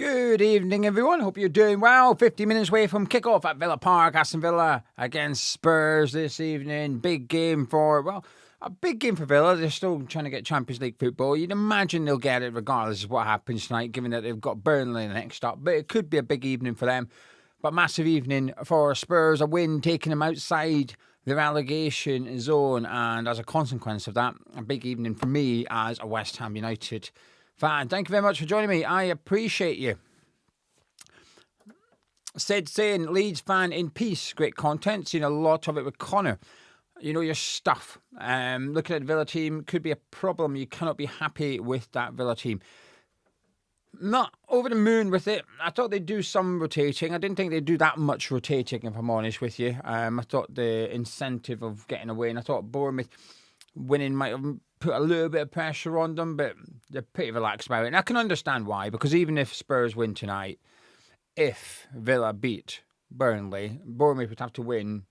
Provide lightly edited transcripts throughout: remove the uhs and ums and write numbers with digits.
Good evening, everyone. Hope you're doing well. 50 minutes away from kickoff at Villa Park. Aston Villa against Spurs this evening. Big game a big game for Villa. They're still trying to get Champions League football. You'd imagine they'll get it regardless of what happens tonight, given that they've got Burnley next up. But it could be a big evening for them. But massive evening for Spurs. A win taking them outside the relegation zone. And as a consequence of that, a big evening for me as a West Ham United fan. Thank you very much for joining me. I appreciate you. Sid saying, Leeds fan in peace. Great content. Seen a lot of it with Connor. You know your stuff. Looking at the Villa team could be a problem. You cannot be happy with that Villa team. Not over the moon with it. I thought they'd do some rotating. I didn't think they'd do that much rotating, if I'm honest with you. I thought the incentive of getting a win, I thought Bournemouth winning might have put a little bit of pressure on them, but they're pretty relaxed about it. And I can understand why, because even if Spurs win tonight, if Villa beat Burnley, Bournemouth would have to win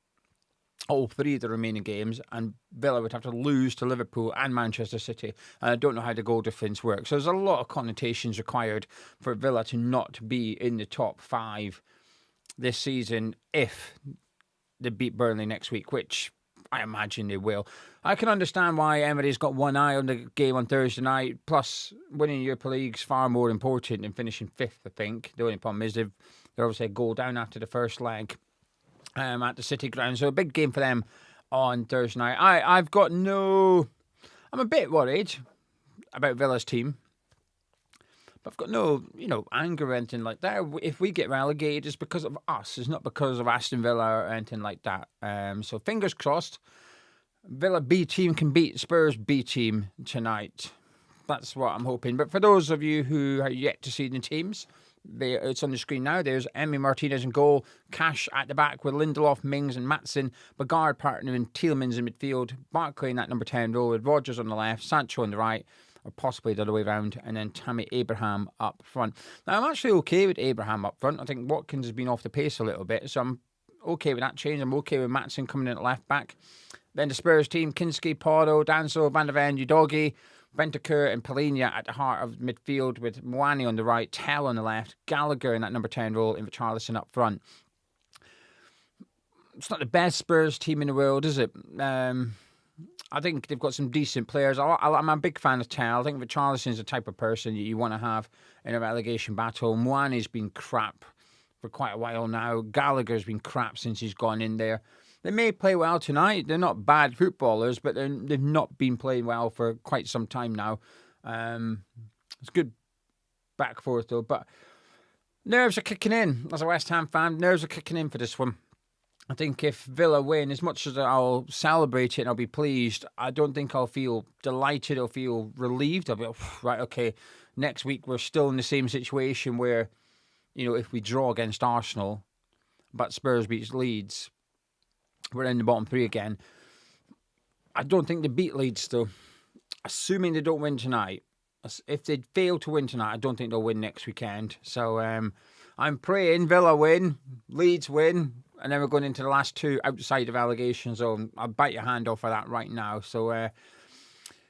all three of the remaining games, and Villa would have to lose to Liverpool and Manchester City. And I don't know how the goal difference works. So there's a lot of connotations required for Villa to not be in the top five this season if they beat Burnley next week, which I imagine they will. I can understand why Emery's got one eye on the game on Thursday night. Plus, winning Europa League's far more important than finishing fifth, I think. The only problem is they're obviously a goal down after the first leg at the City ground. So a big game for them on Thursday night. I'm a bit worried about Villa's team. But I've got no, anger or anything like that. If we get relegated, it's because of us. It's not because of Aston Villa or anything like that. So fingers crossed, Villa B team can beat Spurs B team tonight. That's what I'm hoping. But for those of you who are yet to see the teams, it's on the screen now. There's Emi Martinez in goal, Cash at the back with Lindelof, Mings and Maatsen, Bagard partnering Tielemans in midfield, Barkley in that number 10 role with Rodgers on the left, Sancho on the right, or possibly the other way around, and then Tammy Abraham up front. Now, I'm actually okay with Abraham up front. I think Watkins has been off the pace a little bit, so I'm okay with that change. I'm okay with Maatsen coming in at left back. Then the Spurs team, Kinski, Porto, Danso, Van der Ven, Udogie, Bentancur and Palhinha at the heart of midfield with Moani on the right, Tell on the left, Gallagher in that number 10 role, and Richarlison up front. It's not the best Spurs team in the world, is it? I think they've got some decent players. I'm a big fan of Tell. I think Richarlison is the type of person you want to have in a relegation battle. Moani's been crap for quite a while now. Gallagher's been crap since he's gone in there. They may play well tonight. They're not bad footballers, but they've not been playing well for quite some time now. It's good back forth, though. But nerves are kicking in. As a West Ham fan, nerves are kicking in for this one. I think if Villa win, as much as I'll celebrate it and I'll be pleased, I don't think I'll feel delighted or feel relieved. I'll be right, okay, next week we're still in the same situation where, if we draw against Arsenal, but Spurs beats Leeds, we're in the bottom three again. I don't think they beat Leeds, though. Assuming they don't win tonight. If they fail to win tonight, I don't think they'll win next weekend. So I'm praying Villa win, Leeds win, and then we're going into the last two outside of relegation zone. I'll bite your hand off for that right now. So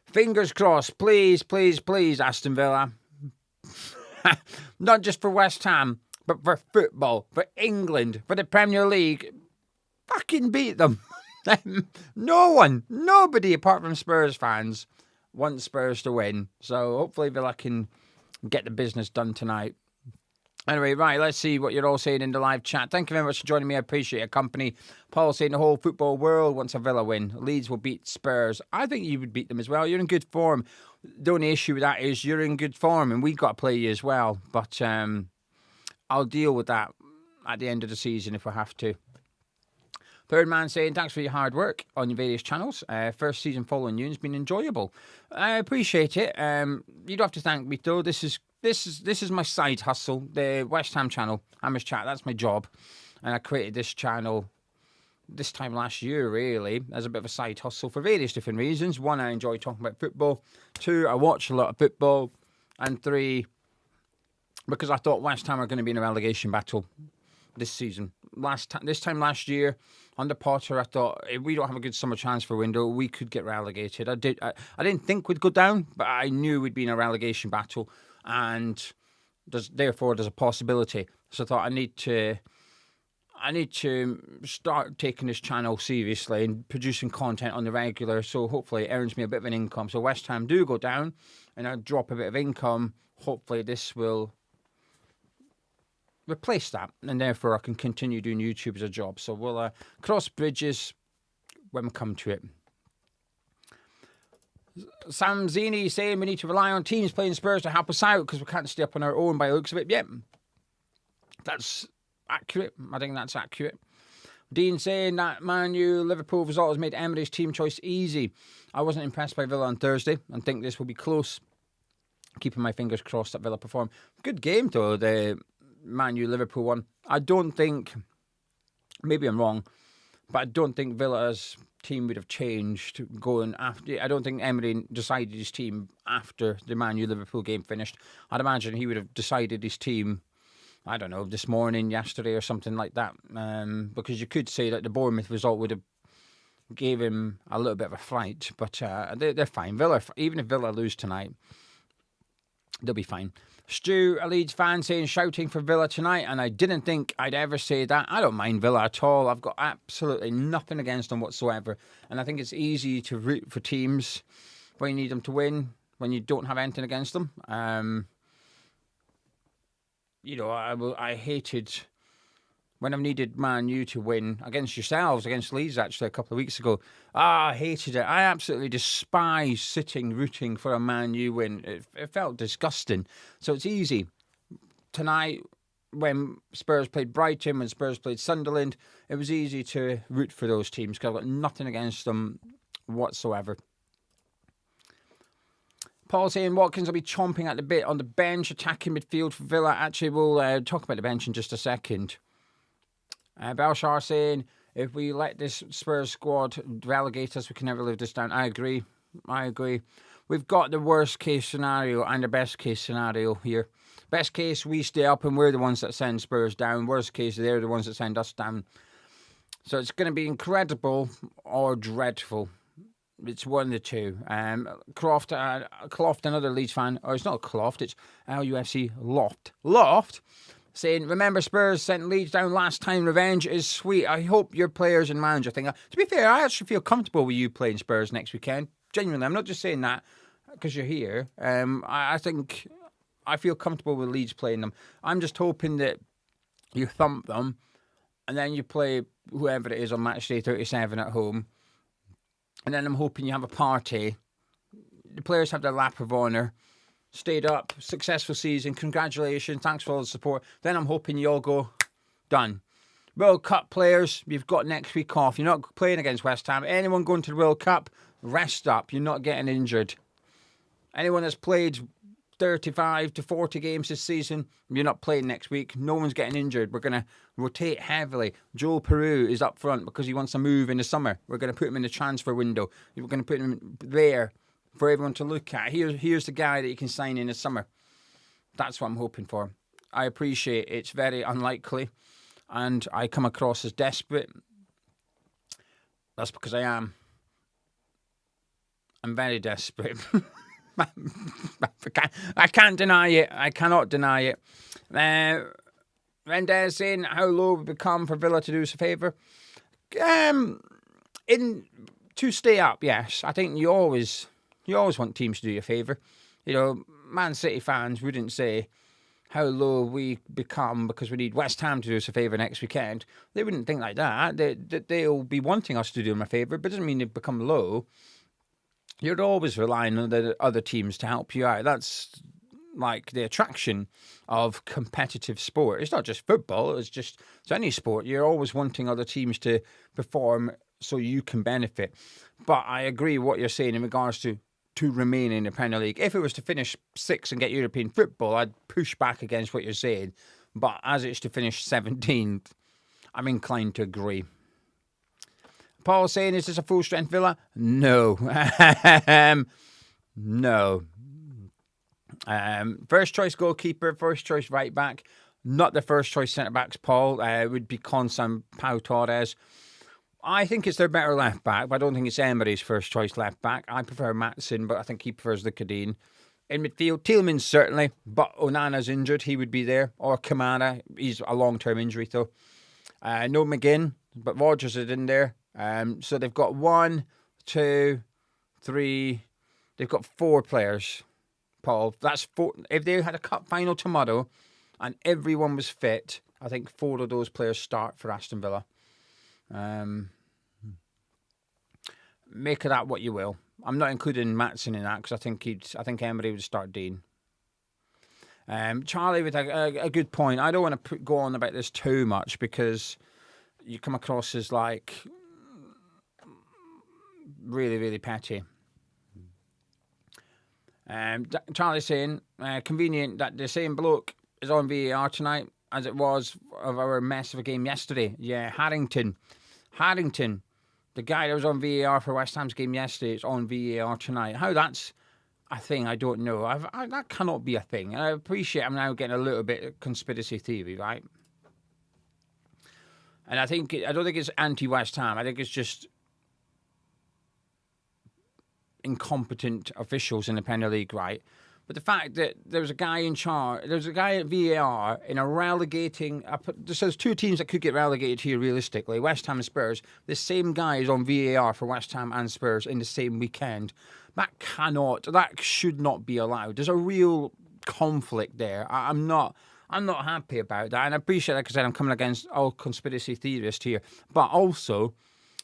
fingers crossed. Please, please, please, Aston Villa. Not just for West Ham, but for football, for England, for the Premier League. Fucking beat them. Nobody apart from Spurs fans wants Spurs to win. So hopefully Villa can get the business done tonight. Anyway, right, let's see what you're all saying in the live chat. Thank you very much for joining me. I appreciate your company. Paul saying the whole football world wants a Villa win. Leeds will beat Spurs. I think you would beat them as well. You're in good form. The only issue with that is you're in good form and we've got to play you as well. But I'll deal with that at the end of the season if we have to. Third man saying, thanks for your hard work on your various channels. First season following you has been enjoyable. I appreciate it. You don't have to thank me though. This is my side hustle. The West Ham channel, Hammers Chat, that's my job. And I created this channel this time last year, really, as a bit of a side hustle for various different reasons. One, I enjoy talking about football. Two, I watch a lot of football. And three, because I thought West Ham are going to be in a relegation battle this season. This time last year, under Potter, I thought if we don't have a good summer transfer window, we could get relegated. I didn't think we'd go down, but I knew we'd be in a relegation battle. And Therefore, there's a possibility. So I thought I need to start taking this channel seriously and producing content on the regular. So hopefully it earns me a bit of an income. So West Ham do go down and I drop a bit of income. Hopefully this will replace that, and therefore I can continue doing YouTube as a job. So we'll cross bridges when we come to it. Sam Zini saying we need to rely on teams playing Spurs to help us out because we can't stay up on our own by the looks of it. Yep, that's accurate. I think that's accurate. Dean saying that Man U Liverpool result has made Emery's team choice easy. I wasn't impressed by Villa on Thursday and think this will be close. Keeping my fingers crossed that Villa perform. Good game though, the Man U Liverpool one. I don't think, maybe I'm wrong, but I don't think Villa's team would have changed going after. I don't think Emery decided his team after the Man U Liverpool game finished. I'd imagine he would have decided his team, I don't know, this morning, yesterday, or something like that. Because you could say that the Bournemouth result would have gave him a little bit of a fright, but they're fine. Villa, even if Villa lose tonight, they'll be fine. Stu, a Leeds fan, saying shouting for Villa tonight, and I didn't think I'd ever say that. I don't mind Villa at all. I've got absolutely nothing against them whatsoever, and I think it's easy to root for teams when you need them to win, when you don't have anything against them. I hated when I've needed Man U to win against yourselves, against Leeds actually a couple of weeks ago. I hated it. I absolutely despise sitting rooting for a Man U win. It felt disgusting. So it's easy. Tonight, when Spurs played Brighton, when Spurs played Sunderland, it was easy to root for those teams because I've got nothing against them whatsoever. Paul saying Watkins will be chomping at the bit on the bench, attacking midfield for Villa. Actually, we'll talk about the bench in just a second. Belshar saying, if we let this Spurs squad relegate us, we can never live this down. I agree. We've got the worst case scenario and the best case scenario here. Best case, we stay up and we're the ones that send Spurs down. Worst case, they're the ones that send us down. So it's going to be incredible or dreadful. It's one of the two. Croft, another Leeds fan. Or it's not Croft, it's LUFC Loft. Saying, remember Spurs sent Leeds down last time. Revenge is sweet. I hope your players and manager think. To be fair, I actually feel comfortable with you playing Spurs next weekend. Genuinely, I'm not just saying that because you're here. I think I feel comfortable with Leeds playing them. I'm just hoping that you thump them and then you play whoever it is on match day 37 at home. And then I'm hoping you have a party. The players have their lap of honour. Stayed up, successful season, congratulations, thanks for all the support. Then I'm hoping you all go, done. World Cup players, you've got next week off. You're not playing against West Ham. Anyone going to the World Cup, rest up. You're not getting injured. Anyone that's played 35 to 40 games this season, you're not playing next week. No one's getting injured. We're going to rotate heavily. Joel Peru is up front because he wants to move in the summer. We're going to put him in the transfer window. We're going to put him there for everyone to look at. Here's the guy that you can sign in the summer. That's what I'm hoping for. I appreciate it's very unlikely and I come across as desperate. That's because I am. I'm very desperate. I can't deny it. I cannot deny it. Rendez saying how low we become for Villa to do us a favour. To stay up, yes. I think you always want teams to do you a favour. You know, Man City fans wouldn't say how low we become because we need West Ham to do us a favour next weekend. They wouldn't think like that. They'll be wanting us to do them a favour, but it doesn't mean they become low. You're always relying on the other teams to help you out. That's like the attraction of competitive sport. It's not just football, it's any sport. You're always wanting other teams to perform so you can benefit. But I agree with what you're saying in regards to remain in the Premier League. If it was to finish 6th and get European football, I'd push back against what you're saying. But as it's to finish 17th, I'm inclined to agree. Paul saying, is this a full-strength Villa? No. No. First choice goalkeeper, first choice right back. Not the first choice centre backs, Paul. It would be Konsa and Pau Torres. I think it's their better left back, but I don't think it's Emery's first choice left back. I prefer Maatsen, but I think he prefers the Cadine. In midfield, Tielemans certainly, but Onana's injured. He would be there. Or Kamara. He's a long-term injury, though. No McGinn, but Rodgers is in there. So they've got 1, 2, 3. They've got 4 players, Paul. That's 4. If they had a cup final tomorrow and everyone was fit, I think 4 of those players start for Aston Villa. Make of that what you will. I'm not including Maatsen in that because I think Emery would start Dean. Charlie with a good point. I don't want to go on about this too much because you come across as like really, really petty. Charlie's saying, convenient that the same bloke is on VAR tonight as it was of our mess of a game yesterday. Yeah, Harrington. The guy that was on VAR for West Ham's game yesterday is on VAR tonight. How that's a thing, I don't know. That cannot be a thing. I appreciate I'm now getting a little bit of conspiracy theory, right? And I don't think it's anti-West Ham. I think it's just incompetent officials in the Premier League, right? But the fact that there was a guy in charge, there's a guy at VAR in a relegating. There's 2 teams that could get relegated here realistically, West Ham and Spurs. The same guy is on VAR for West Ham and Spurs in the same weekend. That should not be allowed. There's a real conflict there. I'm not happy about that, and I appreciate, like I said, I'm coming against all conspiracy theorists here, but also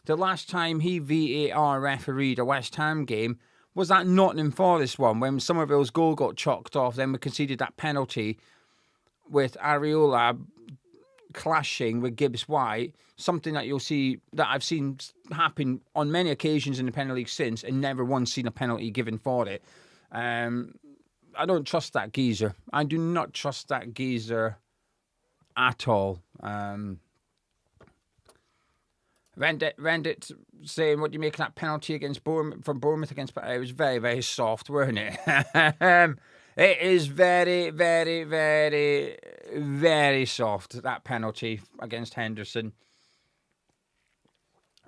the last time he VAR refereed a West Ham game was that Nottingham Forest one when Somerville's goal got chalked off. Then we conceded that penalty with Areola clashing with Gibbs White, something that I've seen happen on many occasions in the Premier League since, and never once seen a penalty given for it. I don't trust that geezer. I do not trust that geezer at all. Rendit saying, what do you make of that penalty against Bournemouth against? It was very, very soft, weren't it? It is very, very, very, very soft, that penalty against Henderson.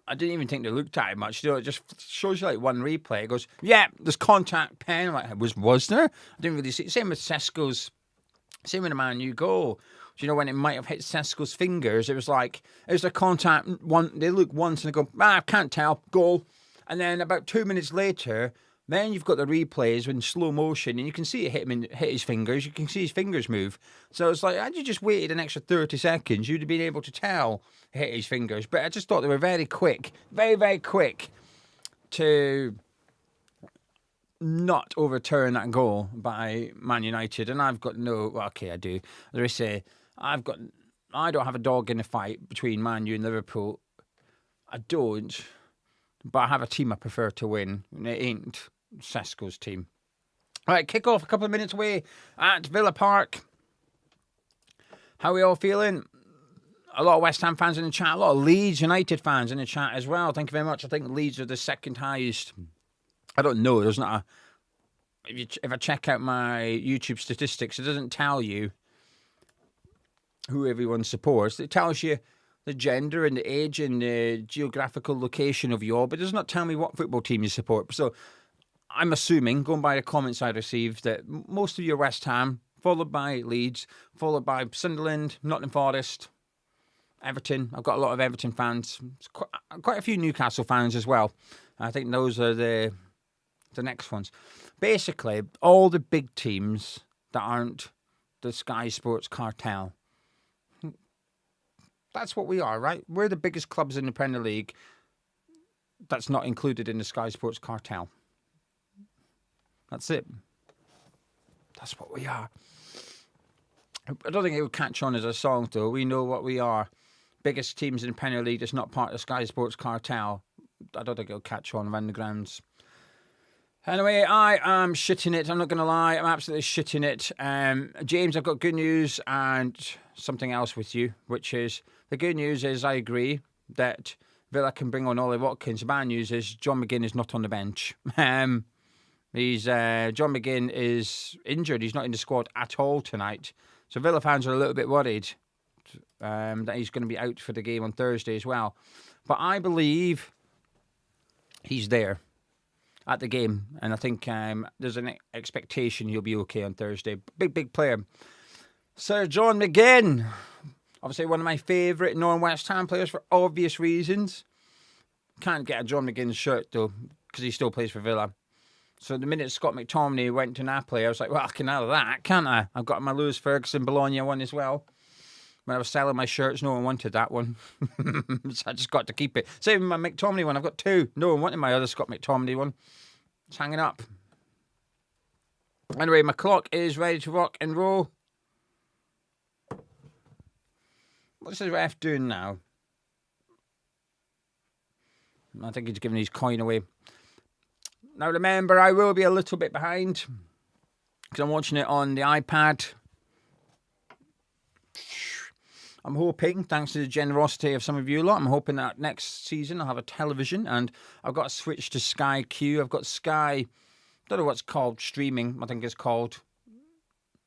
I didn't even think they looked at it much. It just shows you like one replay. It goes, yeah, there's contact pen. Like, was there? I didn't really see it. Same with Sesko's. Same with the Man U goal. When it might have hit Sesko's fingers, it was a contact. They look once and they go, I can't tell, goal. And then about 2 minutes later, then you've got the replays in slow motion and you can see it hit his fingers. You can see his fingers move. So it's like, had you just waited an extra 30 seconds, you'd have been able to tell it hit his fingers. But I just thought they were very quick, very, very quick to not overturn that goal by Man United. And I've got I do. As I say, I don't have a dog in the fight between Man U and Liverpool. I don't, but I have a team I prefer to win, and it ain't Sesko's team. All right, Kickoff a couple of minutes away at Villa Park. How are we all feeling? A lot of West Ham fans in the chat, a lot of Leeds United fans in the chat as well. Thank you very much. I think Leeds are the second highest. I don't know. There's not a. If I check out my YouTube statistics, it doesn't tell you who everyone supports. It tells you the gender and the age and the geographical location of you all, but it does not tell me what football team you support. So I'm assuming, going by the comments I received, that most of you are West Ham, followed by Leeds, followed by Sunderland, Nottingham Forest, Everton. I've got a lot of Everton fans. Quite a few Newcastle fans as well. I think those are the next ones. Basically, all the big teams that aren't the Sky Sports cartel. That's what we are, right? We're the biggest clubs in the Premier League that's not included in the Sky Sports cartel. That's it. That's what we are. I don't think it would catch on as a song, though. We know what we are. Biggest teams in the Premier League that's not part of the Sky Sports cartel. I don't think it'll catch on around the grounds. Anyway, I am shitting it. I'm not going to lie. I'm absolutely shitting it. James, I've got good news and something else with you, which is the good news is I agree that Villa can bring on Ollie Watkins. The bad news is John McGinn is not on the bench. John McGinn is injured. He's not in the squad at all tonight. So Villa fans are a little bit worried that he's going to be out for the game on Thursday as well. But I believe he's there. at the game. And I think there's an expectation he'll be okay on Thursday. Big player. Sir John McGinn. Obviously one of my favourite non-West Ham players for obvious reasons. Can't get a John McGinn shirt though, because he still plays for Villa. So the minute Scott McTominay went to Napoli, I was like, well, I can have that, can't I? I've got my Lewis Ferguson Bologna one as well. When I was selling my shirts, no one wanted that one. So I just got to keep it. Same with my McTominay one. I've got two. No one wanted my other Scott McTominay one. It's hanging up. Anyway, my clock is ready to rock and roll. What's the ref doing now? I think he's giving his coin away. Now remember, I will be a little bit behind because I'm watching it on the iPad. I'm hoping, thanks to the generosity of some of you lot, I'm hoping that next season I'll have a television and I've got to switch to Sky Q. I've got Sky, I don't know what's called, streaming, I think it's called.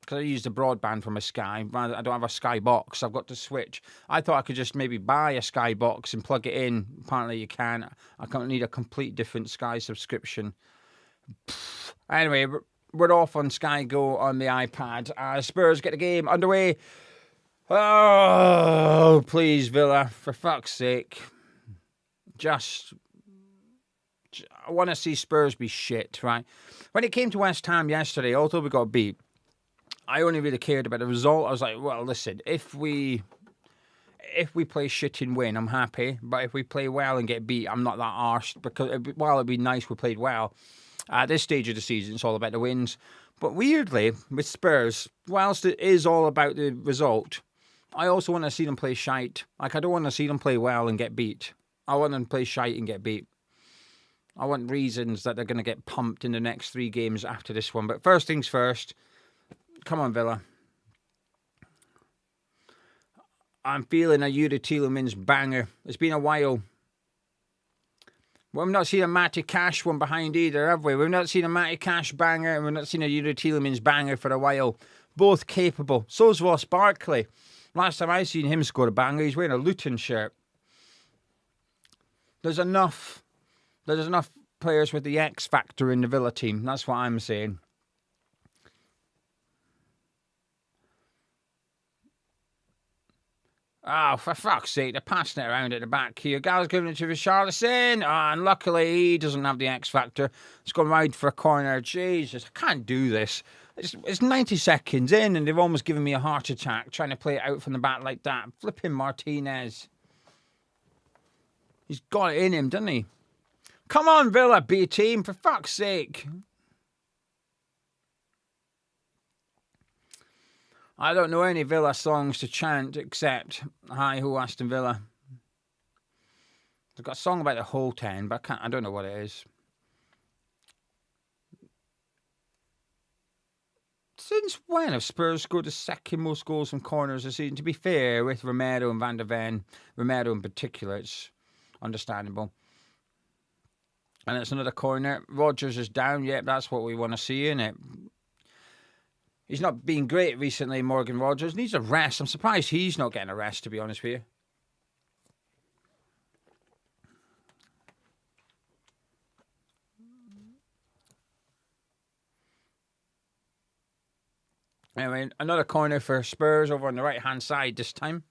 Because I use the broadband from a Sky. I don't have a Sky box. I've got to switch. I thought I could just maybe buy a Sky box and plug it in. Apparently you can. I can't need a complete different Sky subscription. Anyway, we're off on Sky Go on the iPad. Spurs get the game underway. Oh, please, Villa. For fuck's sake. I want to see Spurs be shit, right? When it came to West Ham yesterday, although we got beat, I only really cared about the result. I was like, well, listen, if we play shit and win, I'm happy. But if we play well and get beat, I'm not that arsed. Because while it'd be nice we played well, at this stage of the season, it's all about the wins. But weirdly, with Spurs, whilst it is all about the result, I also want to see them play shite. Like, I don't want to see them play well and get beat. I want them to play shite and get beat. I want reasons that they're going to get pumped in the next 3 games after this one. But first things first. Come on, Villa. I'm feeling a Yuri Tielemans banger. It's been a while. We've not seen a Matty Cash one behind either, have we? We've not seen a Matty Cash banger and we've not seen a Yuri Tielemans banger for a while. Both capable. So's Ross Barkley. Last time I seen him score a banger, he's wearing a Luton shirt. There's enough players with the X factor in the Villa team. That's what I'm saying. Oh, for fuck's sake, they're passing it around at the back here. Gallagher's giving it to Richarlison. Oh, and luckily he doesn't have the X factor. It's gone wide for a corner. Jesus, I can't do this. It's 90 seconds in and they've almost given me a heart attack trying to play it out from the back like that. Flipping Martinez. He's got it in him, doesn't he? Come on, Villa B team, for fuck's sake. I don't know any Villa songs to chant except Hi Ho Aston Villa. I've got a song about the whole 10, but I don't know what it is. Since when have Spurs scored the second most goals from corners this season? To be fair, with Romero and Van der Ven, Romero in particular, it's understandable. And it's another corner. Rodgers is down. Yep, that's what we want to see, innit? He's not been great recently, Morgan Rodgers. Needs a rest. I'm surprised he's not getting a rest, to be honest with you. Anyway, another corner for Spurs over on the right-hand side this time.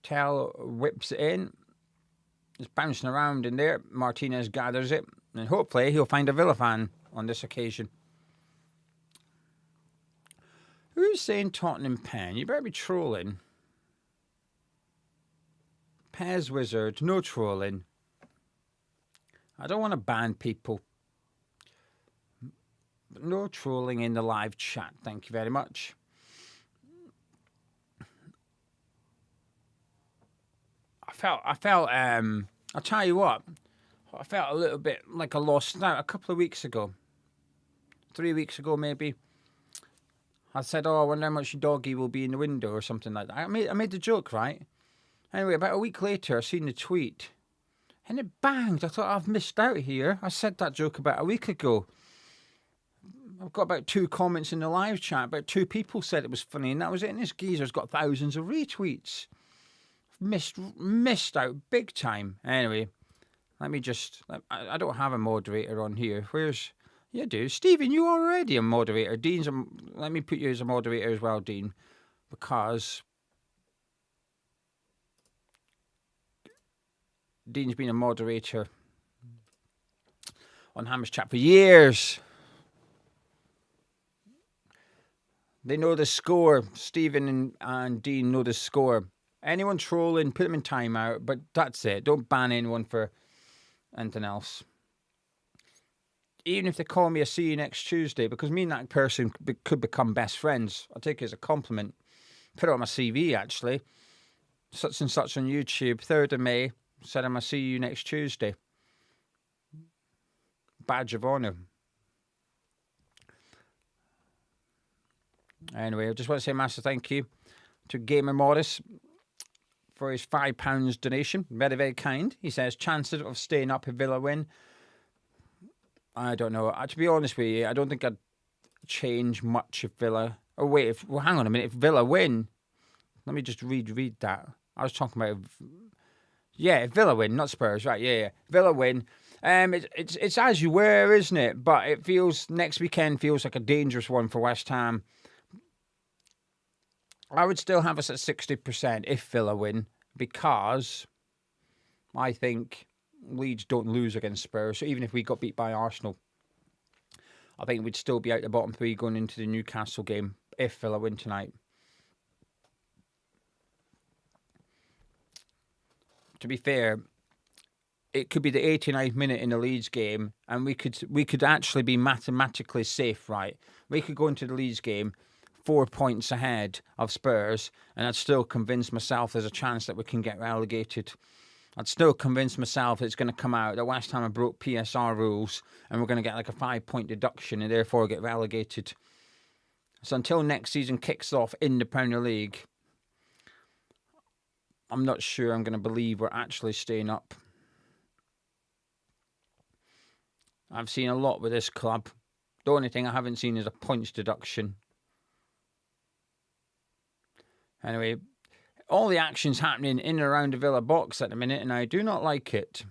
Tell whips it in. It's bouncing around in there. Martinez gathers it. And hopefully he'll find a Villa fan on this occasion. Who's saying Tottenham pen? You better be trolling. Pez Wizard. No trolling. I don't want to ban people. But no trolling in the live chat. Thank you very much. I felt, I'll tell you what, I felt a little bit like a lost start a couple of weeks ago. 3 weeks ago, maybe. I said, oh, I wonder how much doggy will be in the window or something like that. I made the joke, right? Anyway, about a week later, I seen the tweet. And it banged. I thought, I've missed out here. I said that joke about a week ago. I've got about 2 comments in the live chat. About 2 people said it was funny, and that was it. And this geezer's got thousands of retweets. missed out big time. Anyway, let me just... I don't have a moderator on here. Where's... You do. Stephen, you already a moderator. Dean's let me put you as a moderator as well, Dean, because Dean's been a moderator on Hammers Chat for years. They know the score. Stephen and Dean know the score. Anyone trolling, put them in timeout, but that's it. Don't ban anyone for anything else. Even if they call me a see you next Tuesday, because me and that person could become best friends. I'll take it as a compliment. Put it on my CV, actually. Such and such on YouTube, 3rd of May, said I'm a see you next Tuesday. Badge of honour. Anyway, I just want to say a massive thank you to Gamer Morris for his £5 donation. Very, very kind. He says, chances of staying up if Villa win. I don't know. To be honest with you, I don't think I'd change much if Villa... Oh, wait. Hang on a minute. If Villa win... Let me just read that. I was talking about... Yeah, if Villa win, not Spurs. Right, yeah. Villa win. It's as you were, isn't it? But it feels... Next weekend feels like a dangerous one for West Ham. I would still have us at 60% if Villa win, because I think Leeds don't lose against Spurs. So even if we got beat by Arsenal, I think we'd still be out the bottom 3 going into the Newcastle game if Villa win tonight. To be fair, it could be the 89th minute in the Leeds game, and we could actually be mathematically safe, right? We could go into the Leeds game 4 points ahead of Spurs, and I'd still convince myself there's a chance that we can get relegated. I'd still convince myself it's going to come out that West Ham have broke PSR rules and we're going to get like a 5-point deduction and therefore get relegated. So until next season kicks off in the Premier League, I'm not sure I'm going to believe we're actually staying up. I've seen a lot with this club. The only thing I haven't seen is a points deduction. Anyway, all the action's happening in and around the Villa box at the minute, and I do not like it.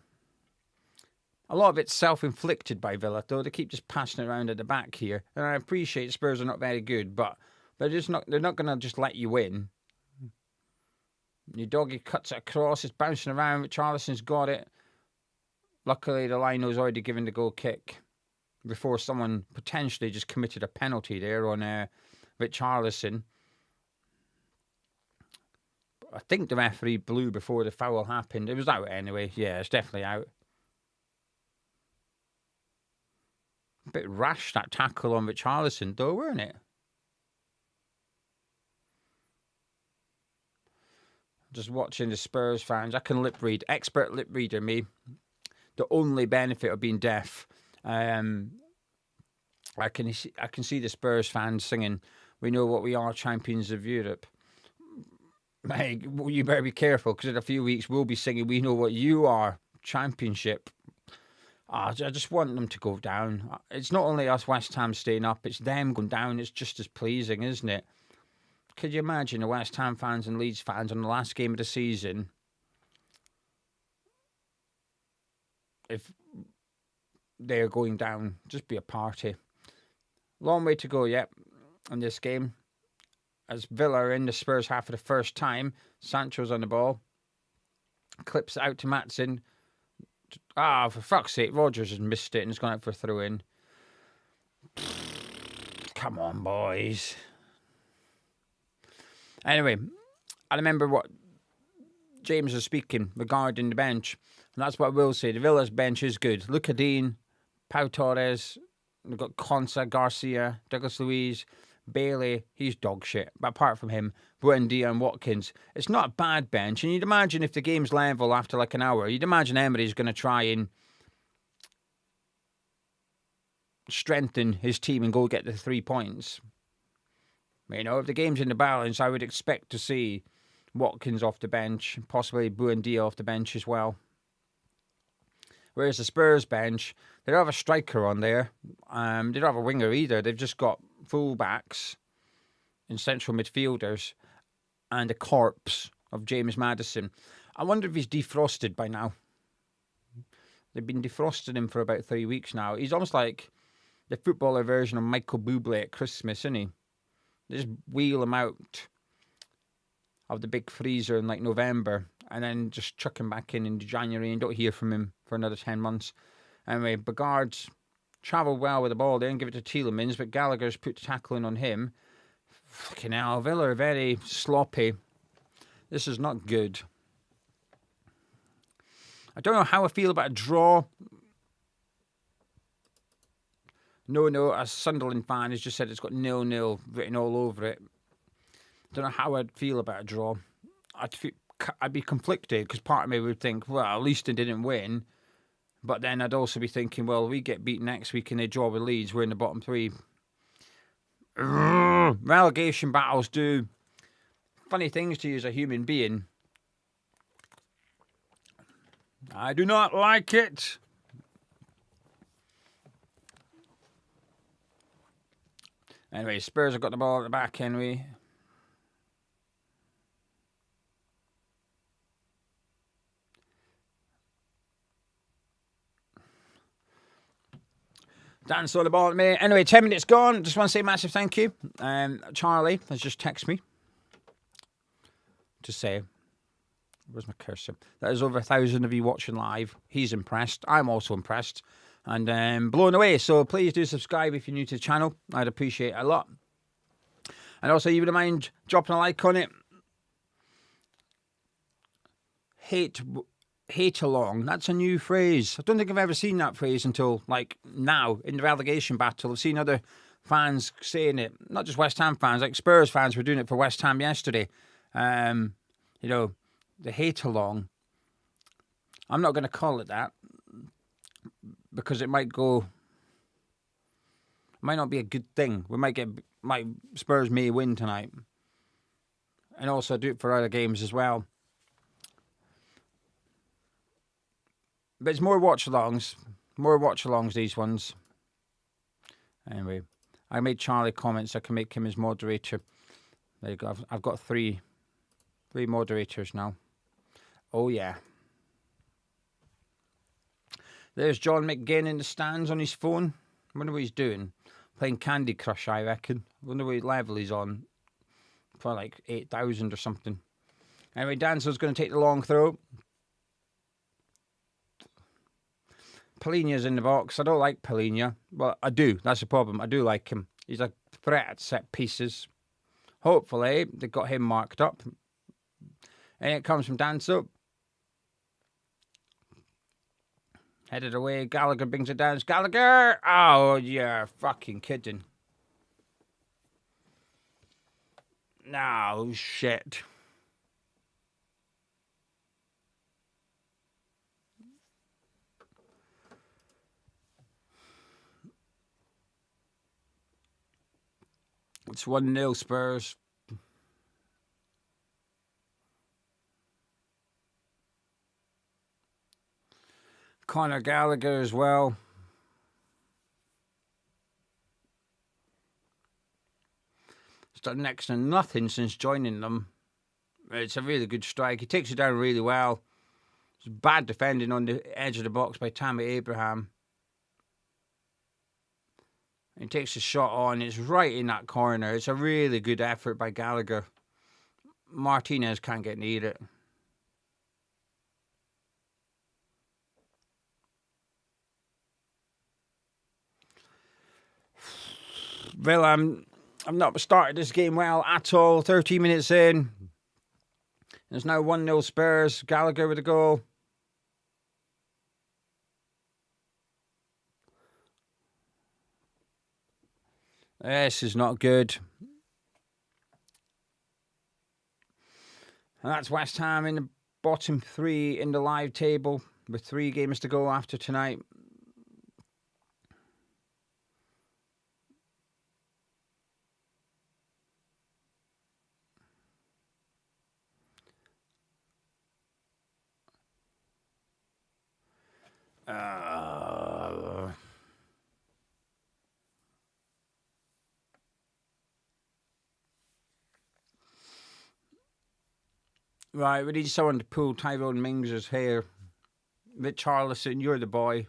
A lot of it's self-inflicted by Villa, though. They keep just passing it around at the back here. And I appreciate Spurs are not very good, but they're not going to just let you win. Your doggy cuts it across, it's bouncing around, Richarlison's got it. Luckily, the lino's already given the goal kick before someone potentially just committed a penalty there on Richarlison. I think the referee blew before the foul happened. It was out anyway. Yeah, it's definitely out. A bit rash, that tackle on Richarlison, though, weren't it? Just watching the Spurs fans. I can lip read. Expert lip reader, me. The only benefit of being deaf. I can see the Spurs fans singing, "We know what we are, champions of Europe." Hey, you better be careful, because in a few weeks we'll be singing, "We know what you are, championship." I just want them to go down. It's not only us West Ham staying up, it's them going down. It's just as pleasing, isn't it? Could you imagine the West Ham fans and Leeds fans on the last game of the season if they're going down? Just be a party. Long way to go yet in this game. As Villa are in the Spurs half for the first time, Sancho's on the ball. Clips it out to Matson. For fuck's sake, Rodgers has missed it and it's gone out for a throw-in. Come on, boys. Anyway, I remember what James was speaking regarding the bench. And that's what I will say. The Villa's bench is good. Luca Dean, Pau Torres, we've got Konsa, Garcia, Douglas Luiz, Bailey. He's dog shit. But apart from him, Buendia and Watkins, it's not a bad bench. And you'd imagine if the game's level after like an hour, you'd imagine Emery's going to try and strengthen his team and go get the 3 points. You know, if the game's in the balance, I would expect to see Watkins off the bench, possibly Buendia off the bench as well. Whereas the Spurs bench, they don't have a striker on there. They don't have a winger either. They've just got full-backs and central midfielders and a corpse of James Maddison. I wonder if he's defrosted by now. They've been defrosting him for about 3 weeks now. He's almost like the footballer version of Michael Bublé at Christmas, isn't he? They just wheel him out of the big freezer in like November and then just chuck him back in January and don't hear from him for another 10 months. Anyway, Bogard's travelled well with the ball there and give it to Tielemans, but Gallagher's put tackling on him. Fucking hell, Villa are very sloppy. This is not good. I don't know how I feel about a draw. No, a Sunderland fan has just said it's got 0-0 written all over it. I don't know how I'd feel about a draw. I'd be conflicted because part of me would think, well, at least they didn't win. But then I'd also be thinking, well, we get beat next week and they draw with Leeds, we're in the bottom three. Relegation battles do funny things to you as a human being. I do not like it. Anyway, Spurs have got the ball at the back anyway. Dan saw the ball at me. Anyway, 10 minutes gone. Just want to say a massive thank you. Charlie has just texted me to say, where's my cursor? That is over 1,000 of you watching live. He's impressed. I'm also impressed. And blown away. So please do subscribe if you're new to the channel. I'd appreciate it a lot. And also, you wouldn't mind dropping a like on it. Hate along. That's a new phrase. I don't think I've ever seen that phrase until like now in the relegation battle. I've seen other fans saying it. Not just West Ham fans, like Spurs fans were doing it for West Ham yesterday. You know, the hate along. I'm not going to call it that because it might not be a good thing. Spurs may win tonight. And also do it for other games as well. But it's more watch-alongs. More watch-alongs, these ones. Anyway, I made Charlie comments. I can make him as moderator. There you go. I've got three moderators now. Oh, yeah. There's John McGinn in the stands on his phone. I wonder what he's doing. Playing Candy Crush, I reckon. I wonder what level he's on. For like 8,000 or something. Anyway, Danso's going to take the long throw. Palhinha's in the box. I don't like Palhinha. Well, I do. That's the problem. I do like him. He's a threat at set pieces. Hopefully, they got him marked up. And it comes from Danso. Headed away. Gallagher brings it down. Gallagher! Oh, you're fucking kidding. No, shit. It's 1-0 Spurs. Conor Gallagher as well. He's done next to nothing since joining them. It's a really good strike. He takes it down really well. It's bad defending on the edge of the box by Tammy Abraham. He takes a shot on. It's right in that corner. It's a really good effort by Gallagher. Martinez can't get near it. Villa, I've not started this game well at all. 13 minutes in. There's now 1-0 Spurs. Gallagher with a goal. This is not good. And that's West Ham in the bottom three in the live table with 3 games to go after tonight. Right, we need someone to pull Tyrone Mings' hair. Richarlison, you're the boy.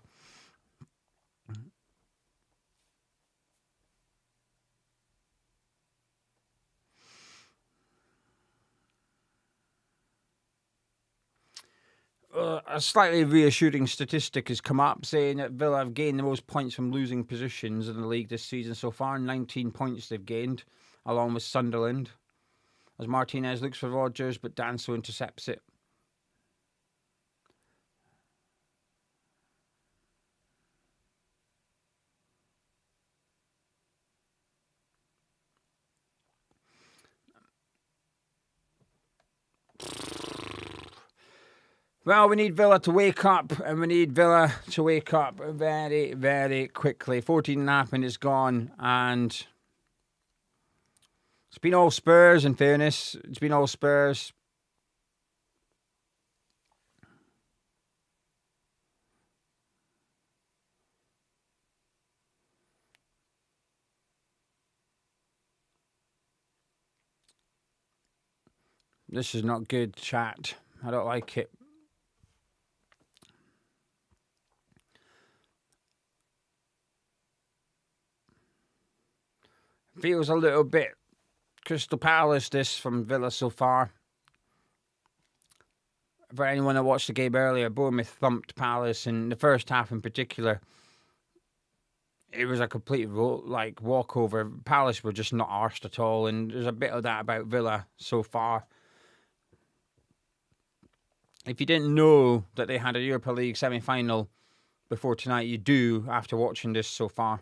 A slightly reassuring statistic has come up saying that Villa have gained the most points from losing positions in the league this season so far. 19 points they've gained, along with Sunderland. As Martinez looks for Rodgers, but Danso intercepts it. Well, we need Villa to wake up, and we need Villa to wake up very, very quickly. 14.5 minutes gone, and it's been all Spurs, in fairness. It's been all Spurs. This is not good, chat. I don't like it. Feels a little bit Crystal Palace, this from Villa so far. For anyone that watched the game earlier, Bournemouth thumped Palace in the first half in particular. It was a complete walkover. Palace were just not arsed at all, and there's a bit of that about Villa so far. If you didn't know that they had a Europa League semi-final before tonight, you do after watching this so far.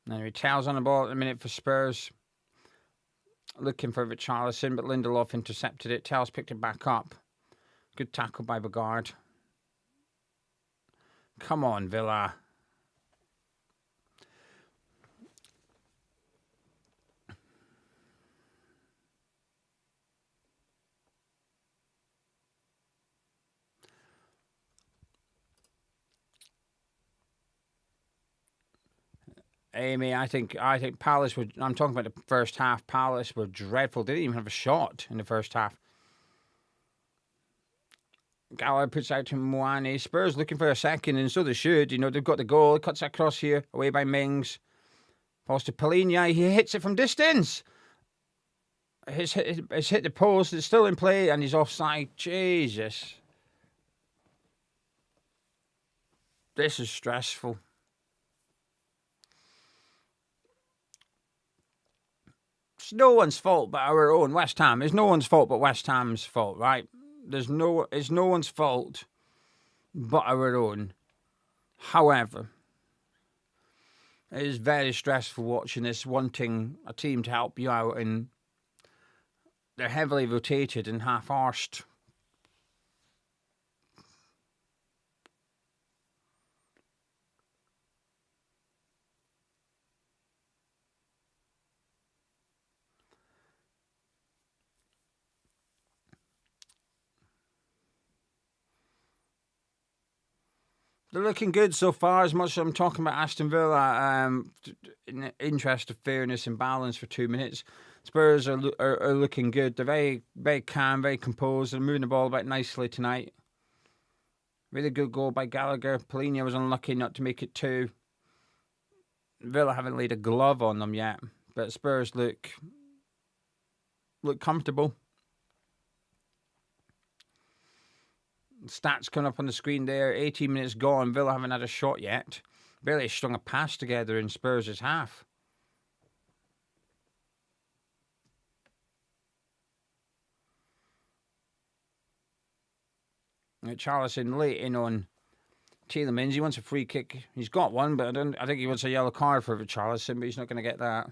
Now Towers on the ball at the minute for Spurs. Looking for Richarlison, but Lindelof intercepted it. Towers picked it back up. Good tackle by Bogard. Come on, Villa. Amy, I think Palace were. I'm talking about the first half. Palace were dreadful. They didn't even have a shot in the first half. Gallagher puts out to Moane. Spurs looking for a second, and so they should. You know, they've got the goal. It cuts across here, away by Mings. Falls to Polina. He hits it from distance. It's hit the post. It's still in play, and he's offside. Jesus. This is stressful. It's no one's fault but our own. West Ham. It's no one's fault but West Ham's fault, right? It's no one's fault but our own. However, it is very stressful watching this, wanting a team to help you out, and they're heavily rotated and half-arsed. They're looking good so far, as much as I'm talking about Aston Villa. In the interest of fairness and balance for 2 minutes, Spurs are looking good. They're very, very calm, very composed. They're moving the ball about nicely tonight. Really good goal by Gallagher. Polina was unlucky not to make it 2. Villa haven't laid a glove on them yet, but Spurs look comfortable. Stats coming up on the screen there. 18 minutes gone. Villa haven't had a shot yet. Barely strung a pass together in Spurs' half. Charlison late in on Tielemans. He wants a free kick. He's got one, but I think he wants a yellow card for Charlison, but he's not going to get that.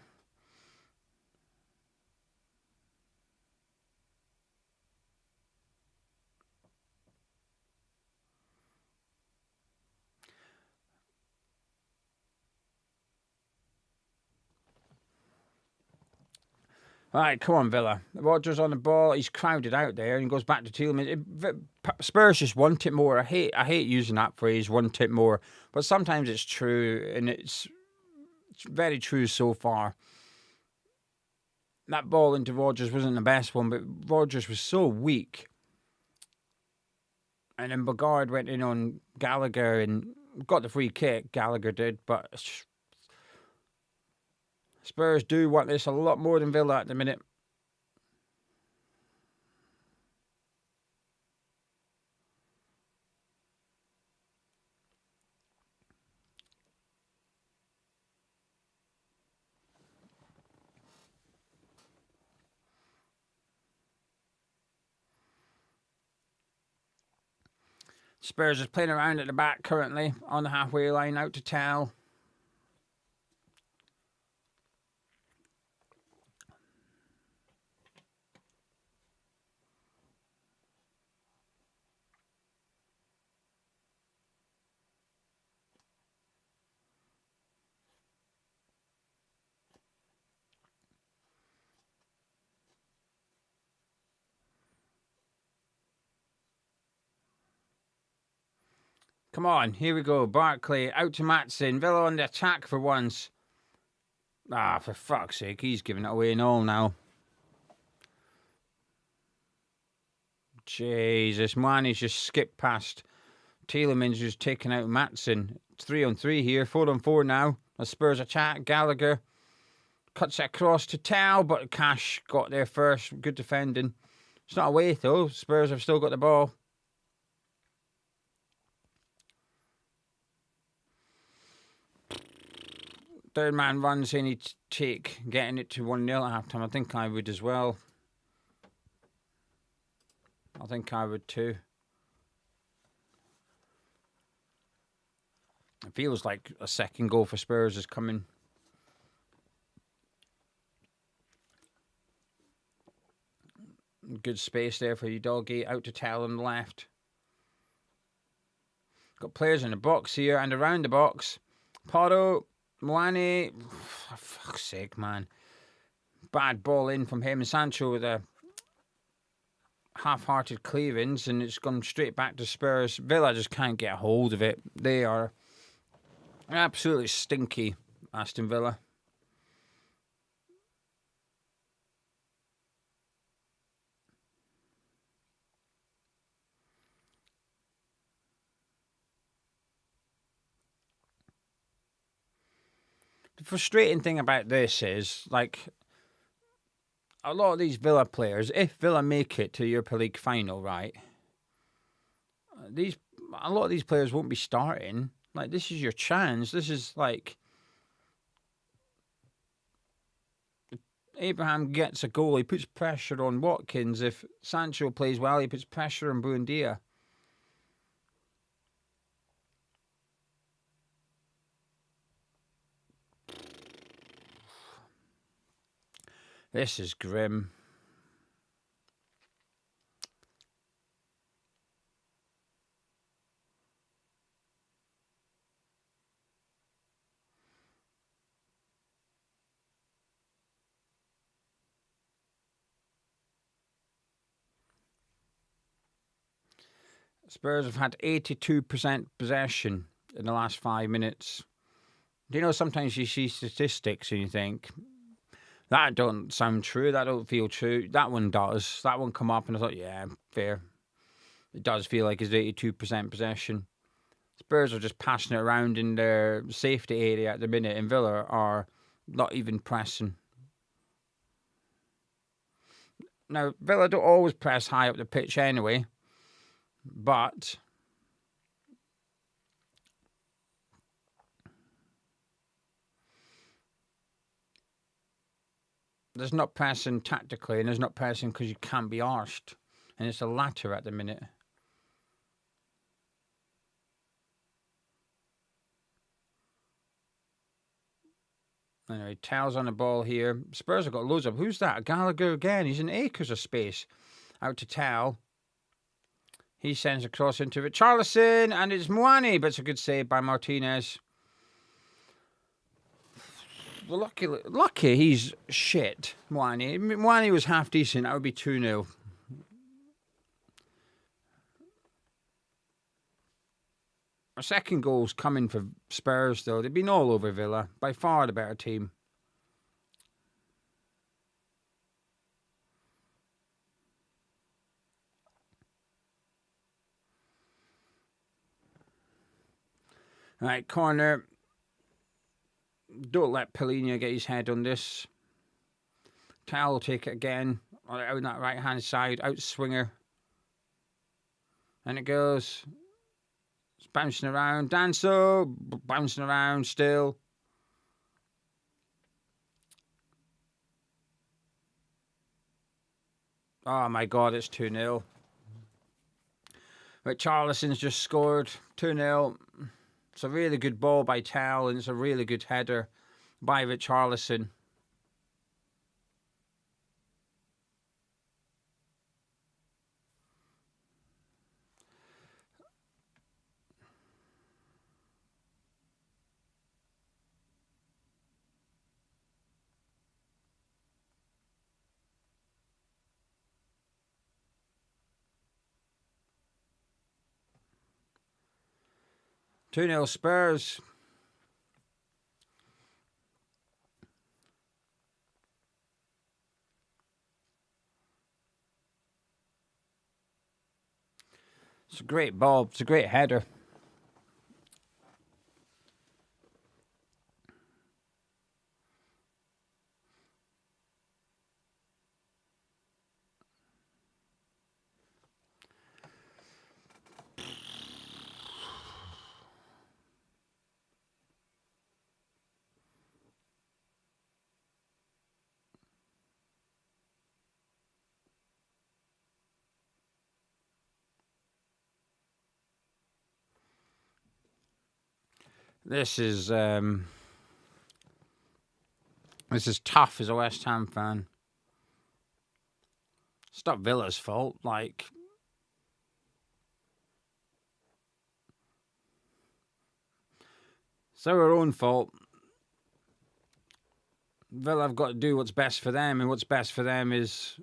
All right, come on, Villa. Rodgers on the ball. He's crowded out there and goes back to Tielemans. Spurs just want it more. I hate using that phrase, want it more. But sometimes it's true, and it's very true so far. That ball into Rodgers wasn't the best one, but Rodgers was so weak. And then Bogard went in on Gallagher and got the free kick. Gallagher did, but Spurs do want this a lot more than Villa at the minute. Spurs is playing around at the back currently on the halfway line, out to Tal. Come on, here we go. Barkley out to Matson. Villa on the attack for once. Ah, for fuck's sake, he's giving it away and all now. Jesus, man, he's just skipped past. Tielemans just taking out Matson. It's 3-on-3 here, 4-on-4 now. A Spurs attack. Gallagher cuts it across to Tal, but Cash got there first. Good defending. It's not away though. Spurs have still got the ball. Third man runs in, he'd take getting it to 1-0 at halftime. I think I would as well. I think I would too. It feels like a second goal for Spurs is coming. Good space there for Udogie. Out to Tal on the left. Got players in the box here and around the box. Porto. Moane, for fuck's sake, man. Bad ball in from him. And Sancho with a half-hearted clearance, and it's gone straight back to Spurs. Villa just can't get a hold of it. They are absolutely stinky, Aston Villa. The frustrating thing about this is, like, a lot of these Villa players, if Villa make it to the Europa League final, right, a lot of these players won't be starting. Like, this is your chance. This is like Abraham gets a goal, he puts pressure on Watkins. If Sancho plays well, he puts pressure on Buendia. This is grim. Spurs have had 82% possession in the last 5 minutes. Do you know, sometimes you see statistics and you think, that don't sound true, that don't feel true. That one does. That one come up and I thought, yeah, fair. It does feel like it's 82% possession. Spurs are just passing it around in their safety area at the minute, and Villa are not even pressing. Now, Villa don't always press high up the pitch anyway, but there's not pressing tactically, and there's not pressing because you can't be arsed. And it's the latter at the minute. Anyway, Tal's on the ball here. Spurs have got loads of... Who's that? Gallagher again. He's in acres of space. Out to Tal. He sends a cross into Richarlison, and it's Moane, but it's a good save by Martinez. lucky he's shit, Mwani. Mwani was half decent. That would be 2-0. Our second goal's coming for Spurs, though. They've been all over Villa. By far the better team. Right, corner. Don't let Polina get his head on this. Tal will take it again. Out on that right-hand side. Out swinger. And it goes. It's bouncing around. Danso. Bouncing around still. Oh my God, it's 2-0. But Charlison's just scored. 2-0. It's a really good ball by Tal, and it's a really good header by Richarlison. Two 2-0 Spurs. It's a great ball. It's a great header. This is tough as a West Ham fan. It's not Villa's fault. Like, it's our own fault. Villa have got to do what's best for them, and what's best for them is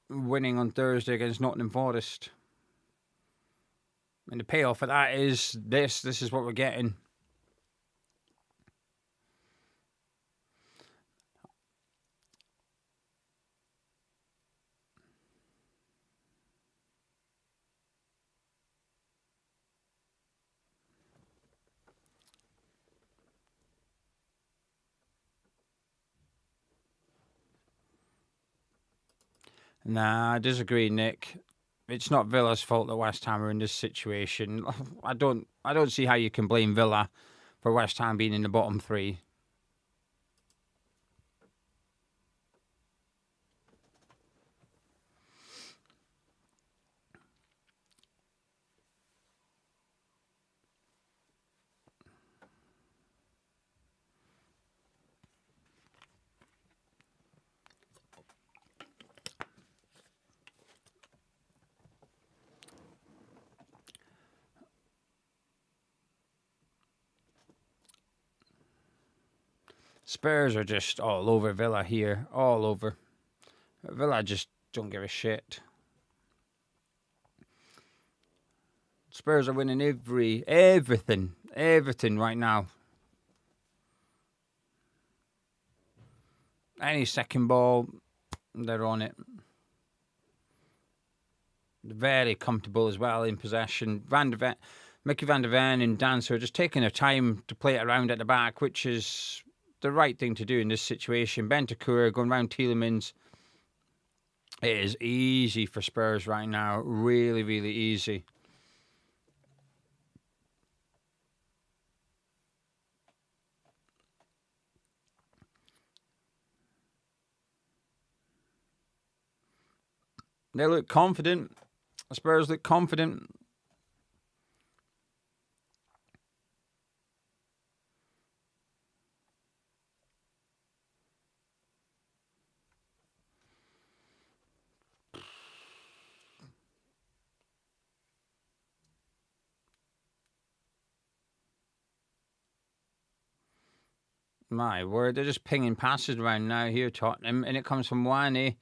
winning on Thursday against Nottingham Forest. And the payoff for that is this. This is what we're getting. Nah, I disagree, Nick. It's not Villa's fault that West Ham are in this situation. I don't see how you can blame Villa for West Ham being in the bottom three. Spurs are just all over Villa here. All over. Villa just don't give a shit. Spurs are winning everything right now. Any second ball, they're on it. Very comfortable as well in possession. Mickey van der Ven and Dancer are just taking their time to play it around at the back, which is the right thing to do in this situation. Bentancur going round Tielemans. It is easy for Spurs right now. Really, really easy. They look confident. Spurs look confident. My word, they're just pinging passes around now here, Tottenham, and it comes from Wane.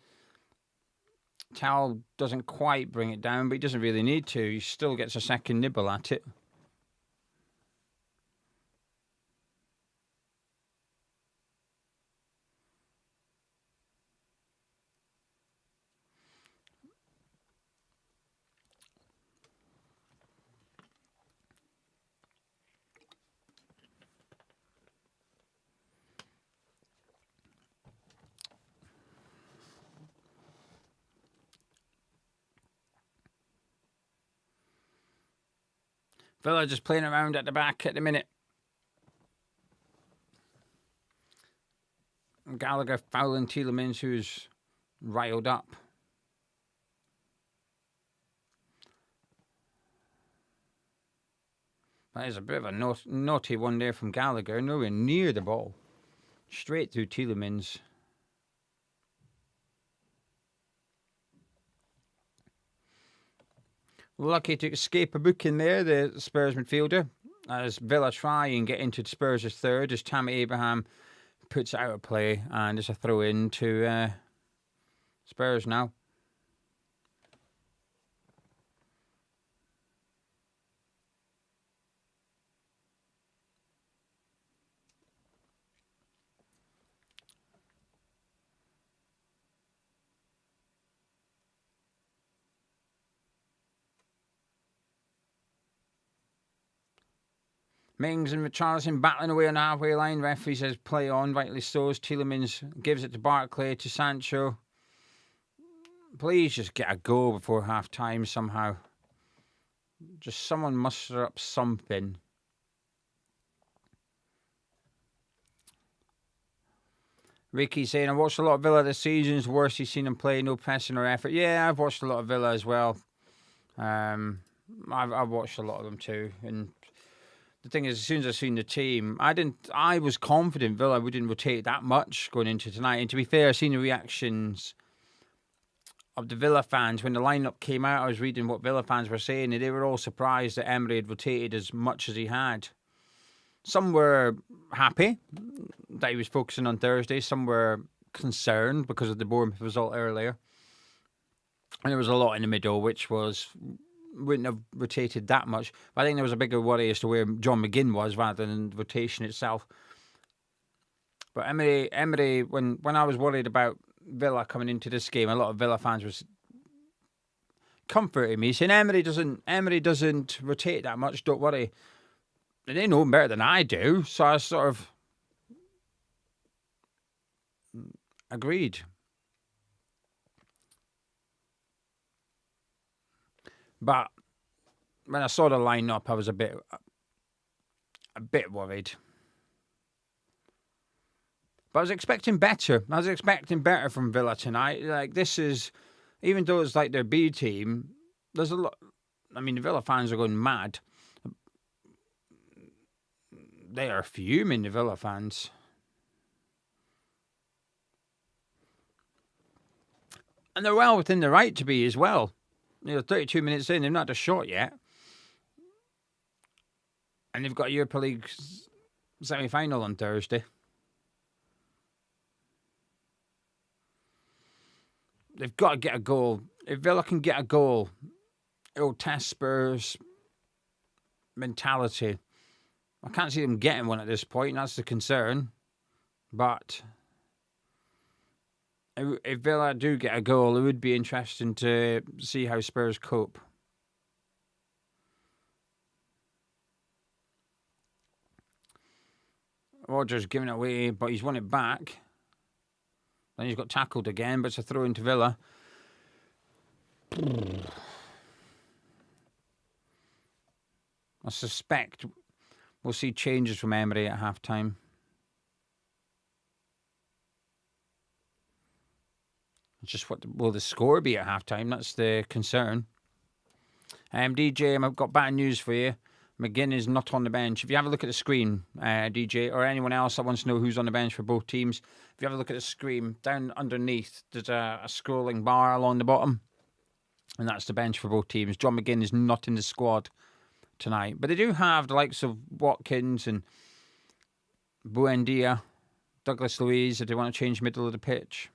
Tal doesn't quite bring it down, but he doesn't really need to. He still gets a second nibble at it. Villa just playing around at the back at the minute. Gallagher fouling Tielemans, who's riled up. That is a bit of a naughty one there from Gallagher. Nowhere near the ball. Straight through Tielemans. Lucky to escape a booking there, the Spurs midfielder. As Villa try and get into Spurs' third, as Tammy Abraham puts it out of play. And it's a throw in to Spurs now. Mings and Richarlison battling away on the halfway line. Referee says play on, rightly so. As Tielemans gives it to Barclay, to Sancho. Please just get a goal before half time somehow. Just someone muster up something. Ricky saying, I watched a lot of Villa this season. It's the worst he's seen him play. No pressing or effort. Yeah, I've watched a lot of Villa as well. I've watched a lot of them too. And the thing is, as soon as I seen the team, I was confident Villa wouldn't rotate that much going into tonight. And to be fair, I seen the reactions of the Villa fans when the lineup came out. I was reading what Villa fans were saying, and they were all surprised that Emery had rotated as much as he had. Some were happy that he was focusing on Thursday. Some were concerned because of the Bournemouth result earlier. And there was a lot in the middle, which wouldn't have rotated that much. But I think there was a bigger worry as to where John McGinn was rather than the rotation itself. But Emery, when I was worried about Villa coming into this game, a lot of Villa fans was comforting me, saying Emery doesn't rotate that much, don't worry. And they know him better than I do, so I sort of agreed. But when I saw the lineup, I was a bit worried. But I was expecting better. I was expecting better from Villa tonight. Like, this is, even though it's like their B team, there's a lot. I mean, the Villa fans are going mad. They are fuming, the Villa fans. And they're well within the right to be as well. 32 minutes in, they've not had a shot yet. And they've got a Europa League semi-final on Thursday. They've got to get a goal. If Villa can get a goal, it'll test Spurs' mentality. I can't see them getting one at this point. That's the concern. But if Villa do get a goal, it would be interesting to see how Spurs cope. Rodgers giving it away, but he's won it back. Then he's got tackled again, but it's a throw into Villa. I suspect we'll see changes from Emery at half-time. Just what will the score be at half-time? That's the concern. DJ, I've got bad news for you. McGinn is not on the bench. If you have a look at the screen, DJ, or anyone else that wants to know who's on the bench for both teams, if you have a look at the screen, down underneath, there's a scrolling bar along the bottom, and that's the bench for both teams. John McGinn is not in the squad tonight, but they do have the likes of Watkins and Buendia Douglas Luiz, if they want to change middle of the pitch.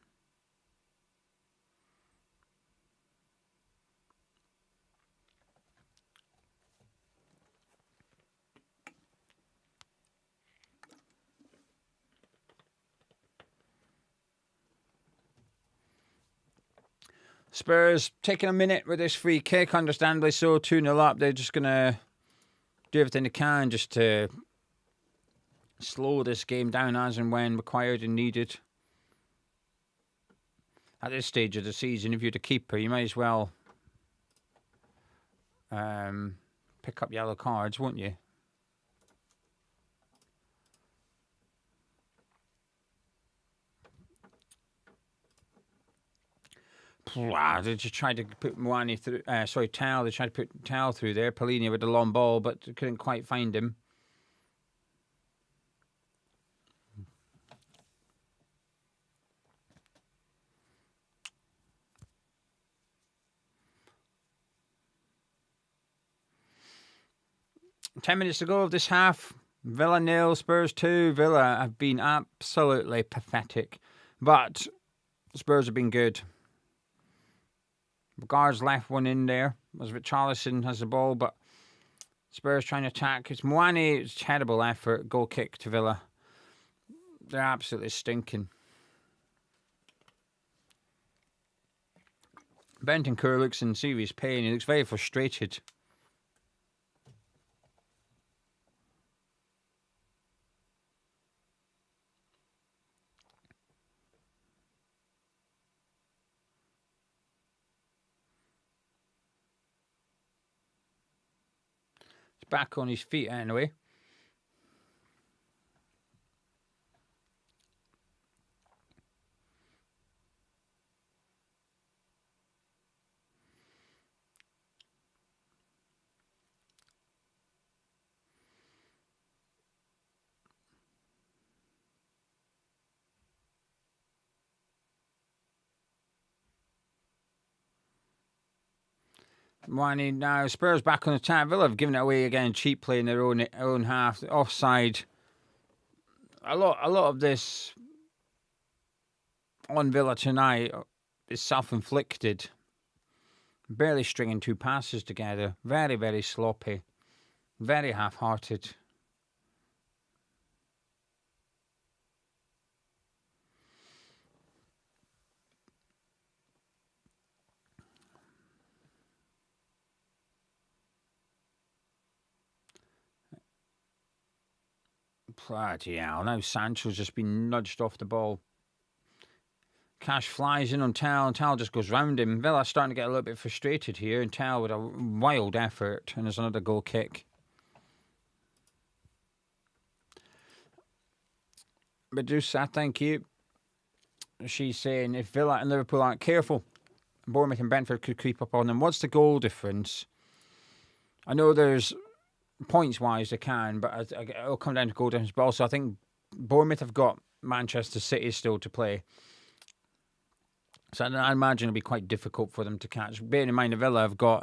Spurs taking a minute with this free kick, understandably so, 2-0 up. They're just going to do everything they can just to slow this game down as and when required and needed. At this stage of the season, if you're the keeper, you might as well pick up yellow cards, won't you? They just tried to put Moani through. Tal. They tried to put Tal through there. Polini with the long ball, but couldn't quite find him. Ten minutes to go of this half. Villa 0, Spurs 2. Villa have been absolutely pathetic, but Spurs have been good. Guards left one in there. As Richarlison has the ball, but Spurs trying to attack. It's Moani. It's terrible effort. Goal kick to Villa. They're absolutely stinking. Bentancur looks in serious pain. He looks very frustrated. Back on his feet anyway. Moani now. Spurs back on the attack. Villa have given it away again cheaply in their own half. Offside. A lot of this on Villa tonight is self-inflicted. Barely stringing two passes together. Very, very sloppy. Very half-hearted. Bloody hell. Now Sancho's just been nudged off the ball. Cash flies in on Tal, and Tal just goes round him. Villa's starting to get a little bit frustrated here, and Tal with a wild effort, and there's another goal kick. Medusa, thank you. She's saying if Villa and Liverpool aren't careful, Bournemouth and Brentford could creep up on them. What's the goal difference? I know there's points-wise they can, but it'll come down to goal difference. But also, I think Bournemouth have got Manchester City still to play. So I imagine it'll be quite difficult for them to catch. Bearing in mind, the Villa have got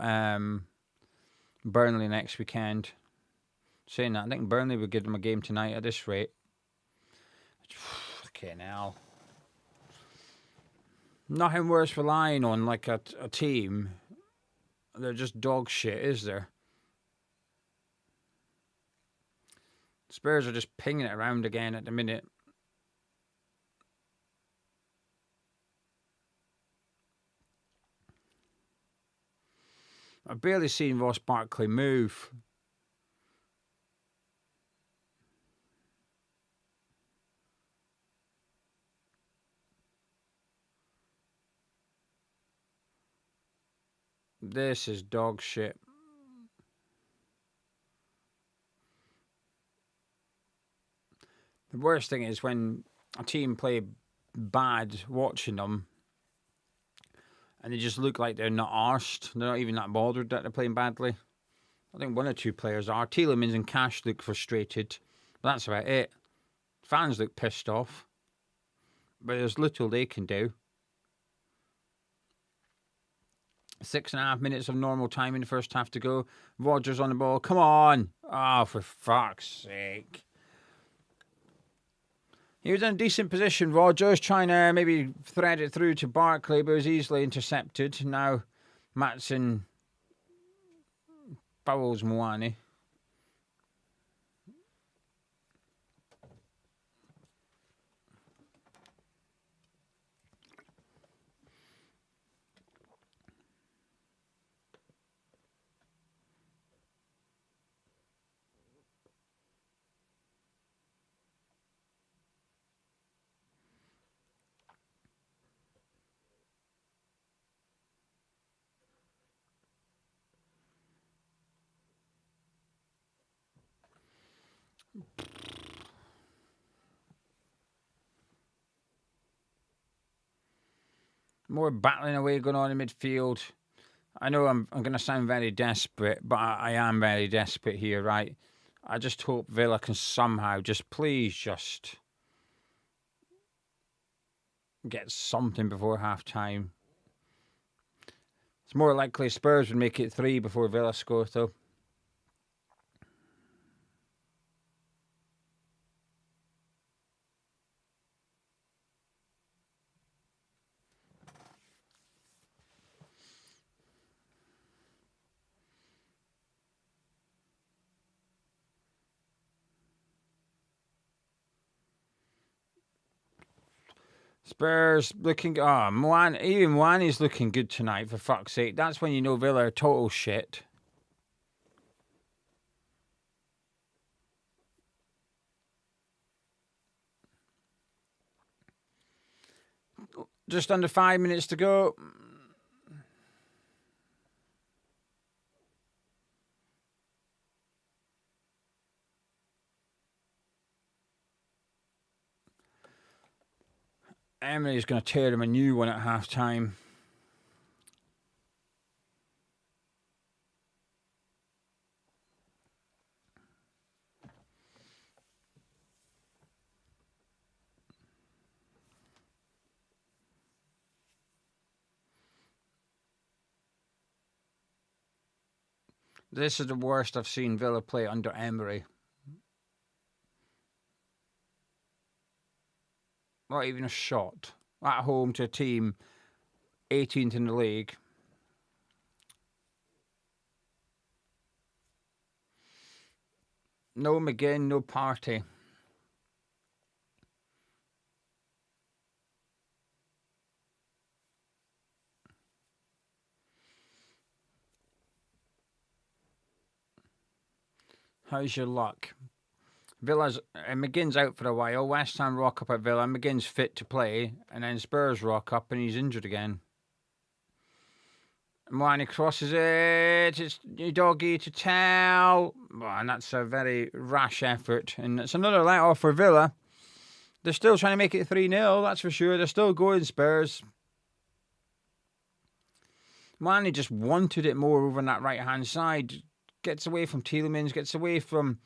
Burnley next weekend. Saying that, I think Burnley would give them a game tonight at this rate. Fucking hell. Nothing worse relying on like a team. They're just dog shit, is there? Spurs are just pinging it around again at the minute. I've barely seen Ross Barkley move. This is dog shit. The worst thing is when a team play bad watching them and they just look like they're not arsed. They're not even that bothered that they're playing badly. I think one or two players are. Tielemans and Cash look frustrated. But that's about it. Fans look pissed off. But there's little they can do. 6.5 minutes of normal time in the first half to go. Rodgers on the ball. Come on. Oh, for fuck's sake. He was in a decent position, Rodgers, trying to maybe thread it through to Barkley, but was easily intercepted. Now Matson fouls Moani. More battling away going on in midfield. I know I'm going to sound very desperate, but I am very desperate here, right? I just hope Villa can somehow please get something before half-time. It's more likely Spurs would make it 3 before Villa score, though. Spurs looking... even Moani's looking good tonight, for fuck's sake. That's when you know Villa are total shit. Just under 5 minutes to go. Emery's going to tear him a new one at half-time. This is the worst I've seen Villa play under Emery. Not even a shot. At home to a team 18th in the league. No McGinn, no Partey. How's your luck? Villa's McGinn's out for a while. West Ham rock up at Villa. McGinn's fit to play, and then Spurs rock up, and he's injured again. And when he crosses it, it's doggy to tell. Well, and that's a very rash effort, and it's another let-off for Villa. They're still trying to make it 3-0, that's for sure. They're still going, Spurs. Mane just wanted it more over on that right-hand side. Gets away from Tielemans, gets away from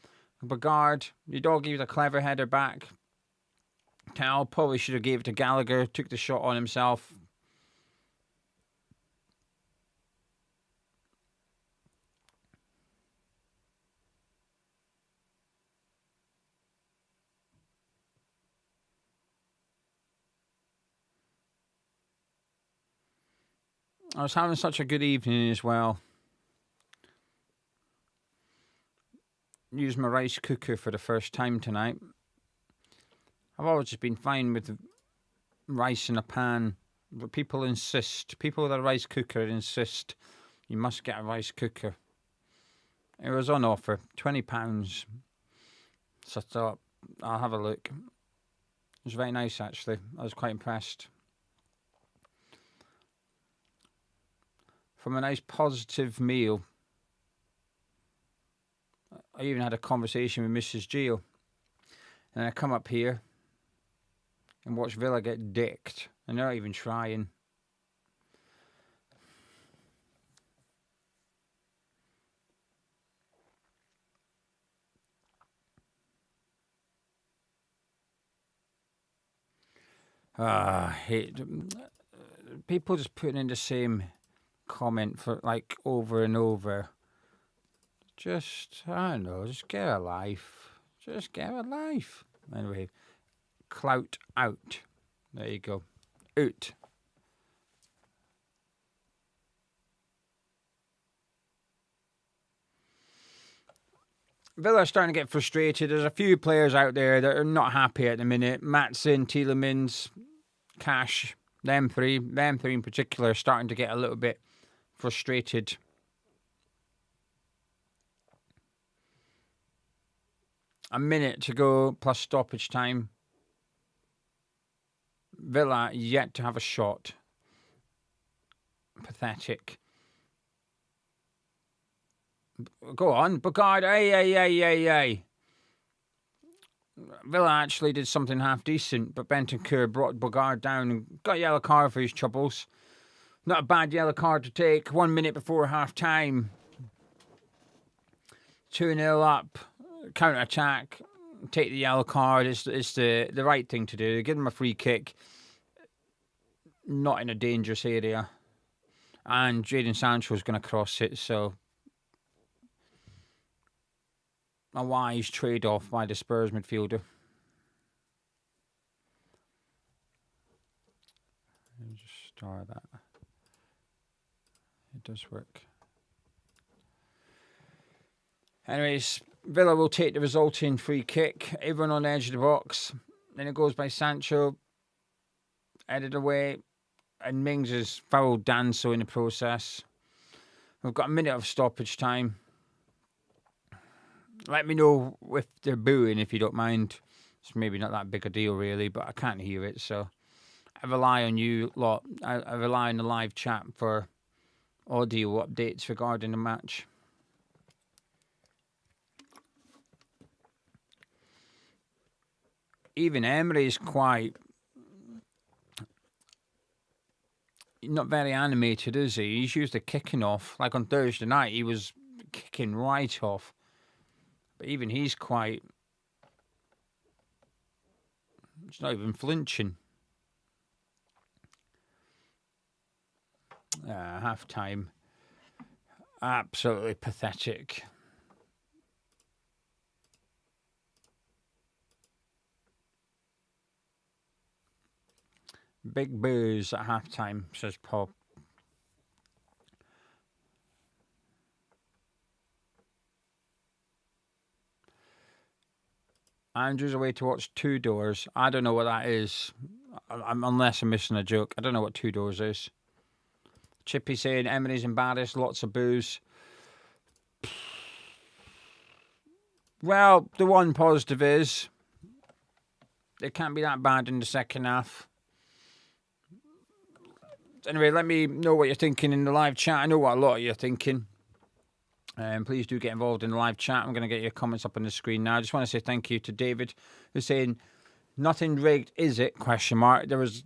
Bagard. Your dog gave a clever header back. Tal probably should have gave it to Gallagher. Took the shot on himself. I was having such a good evening as well. Used my rice cooker for the first time tonight. I've always just been fine with rice in a pan, but people insist. People with a rice cooker insist you must get a rice cooker. It was on offer, £20. So I thought, I'll have a look. It was very nice, actually. I was quite impressed. From a nice positive meal, I even had a conversation with Mrs. Gio. And I come up here and watch Villa get dicked. And they're not even trying. I hate people just putting in the same comment for like over and over. Just, I don't know, just get a life. Just get a life. Anyway, Clout out. There you go. Out. Villa are starting to get frustrated. There's a few players out there that are not happy at the minute. Matson, Tielemans, Cash, them three in particular are starting to get a little bit frustrated. A minute to go plus stoppage time. Villa yet to have a shot. Pathetic. Go on, Bogard. Hey. Villa actually did something half decent, but Bentancur brought Bogard down and got a yellow card for his troubles. Not a bad yellow card to take. 1 minute before half time. 2-0 up. Counter attack. Take the yellow card. It's the right thing to do. Give them a free kick. Not in a dangerous area. And Jadon Sancho's going to cross it, so a wise trade-off by the Spurs midfielder. Let me just start that. It does work. Anyways, Villa will take the resulting free kick. Everyone on the edge of the box. Then it goes by Sancho. Headed away. And Mings has fouled Danso in the process. We've got a minute of stoppage time. Let me know if they're booing, if you don't mind. It's maybe not that big a deal, really, but I can't hear it, so I rely on you lot. I rely on the live chat for audio updates regarding the match. Even Emery's quite not very animated, is he? He's used to kicking off. Like on Thursday night, he was kicking right off. But even he's quite... He's not even flinching. Half time. Absolutely pathetic. Big boos at half time, says Paul. Andrew's away to watch Two Doors. I don't know what that is. Unless I'm missing a joke. I don't know what Two Doors is. Chippy saying Emery's embarrassed. Lots of boos. Well, the one positive is it can't be that bad in the second half. Anyway, let me know what you're thinking in the live chat. I know what a lot of you are thinking. Please do get involved in the live chat. I'm going to get your comments up on the screen now. I just want to say thank you to David, who's saying, nothing rigged, is it? Question mark. There was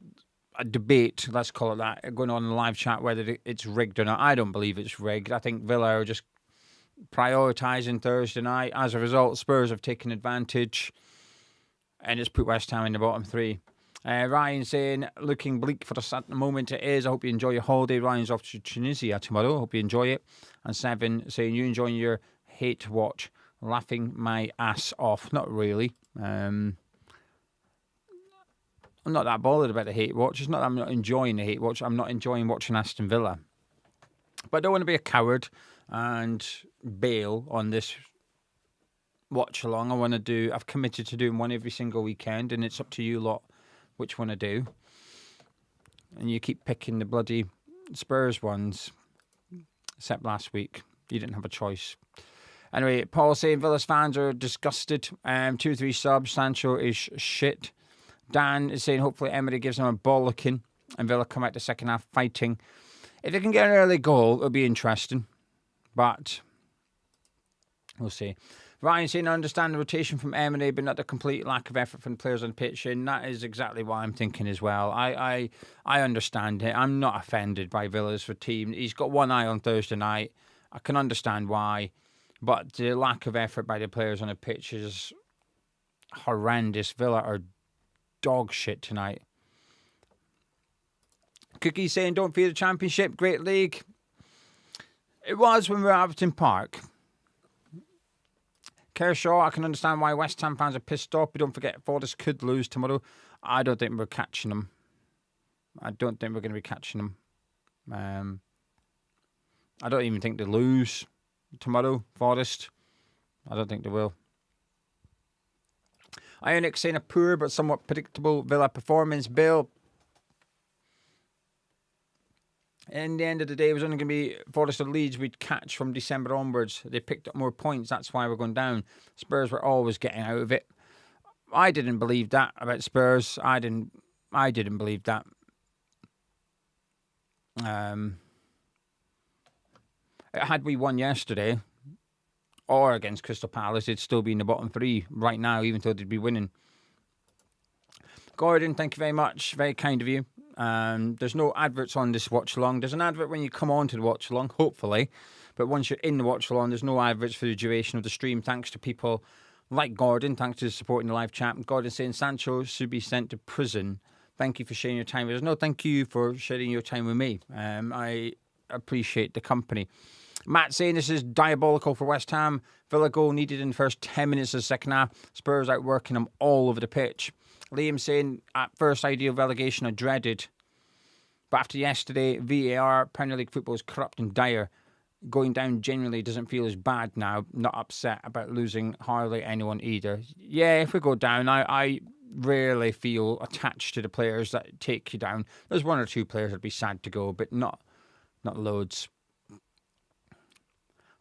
a debate, let's call it that, going on in the live chat whether it's rigged or not. I don't believe it's rigged. I think Villa are just prioritising Thursday night. As a result, Spurs have taken advantage and it's put West Ham in the bottom three. Ryan saying, looking bleak for us at the moment. It is. I hope you enjoy your holiday. Ryan's off to Tunisia tomorrow. I hope you enjoy it. And Seven saying, you enjoying your hate watch? Laughing my ass off. Not really. I'm not that bothered about the hate watch. It's not that I'm not enjoying the hate watch. I'm not enjoying watching Aston Villa. But I don't want to be a coward and bail on this watch along. I've committed to doing one every single weekend, and it's up to you lot which one I do. And you keep picking the bloody Spurs ones. Except last week. You didn't have a choice. Anyway, Paul saying Villa's fans are disgusted. 2-3 subs. Sancho is shit. Dan is saying hopefully Emery gives them a bollocking and Villa come out the second half fighting. If they can get an early goal, it'll be interesting. But we'll see. Ryan saying, I understand the rotation from Emery, but not the complete lack of effort from the players on the pitch. And that is exactly what I'm thinking as well. I understand it. I'm not offended by Villa's team. He's got one eye on Thursday night. I can understand why. But the lack of effort by the players on the pitch is horrendous. Villa are dog shit tonight. Cookie saying, don't fear the Championship. Great league. It was when we were at Everton Park. Kershaw, I can understand why West Ham fans are pissed off, but don't forget Forrest could lose tomorrow. I don't think we're catching them. I don't think we're going to be catching them. I don't even think they lose tomorrow, Forrest. I don't think they will. Ionic saying a poor but somewhat predictable Villa performance. Bill, in the end of the day, it was only going to be Forest or Leeds we'd catch from December onwards. They picked up more points. That's why we're going down. Spurs were always getting out of it. I didn't believe that about Spurs. I didn't believe that. Had we won yesterday or against Crystal Palace, it'd still be in the bottom three right now, even though they'd be winning. Gordon, thank you very much. Very kind of you. There's no adverts on this watch along. There's an advert when you come on to the watch along, hopefully. But once you're in the watch along, there's no adverts for the duration of the stream. Thanks to people like Gordon. Thanks to supporting the live chat. Gordon saying Sancho should be sent to prison. Thank you for sharing your time with us. No, thank you for sharing your time with me. I appreciate the company. Matt saying this is diabolical for West Ham. Villa goal needed in the first 10 minutes of the second half. Spurs outworking them all over the pitch. Liam saying at first idea of relegation are dreaded. But after yesterday, VAR, Premier League football is corrupt and dire. Going down genuinely doesn't feel as bad now. Not upset about losing hardly anyone either. Yeah, if we go down, I rarely feel attached to the players that take you down. There's one or two players that'd be sad to go, but not loads.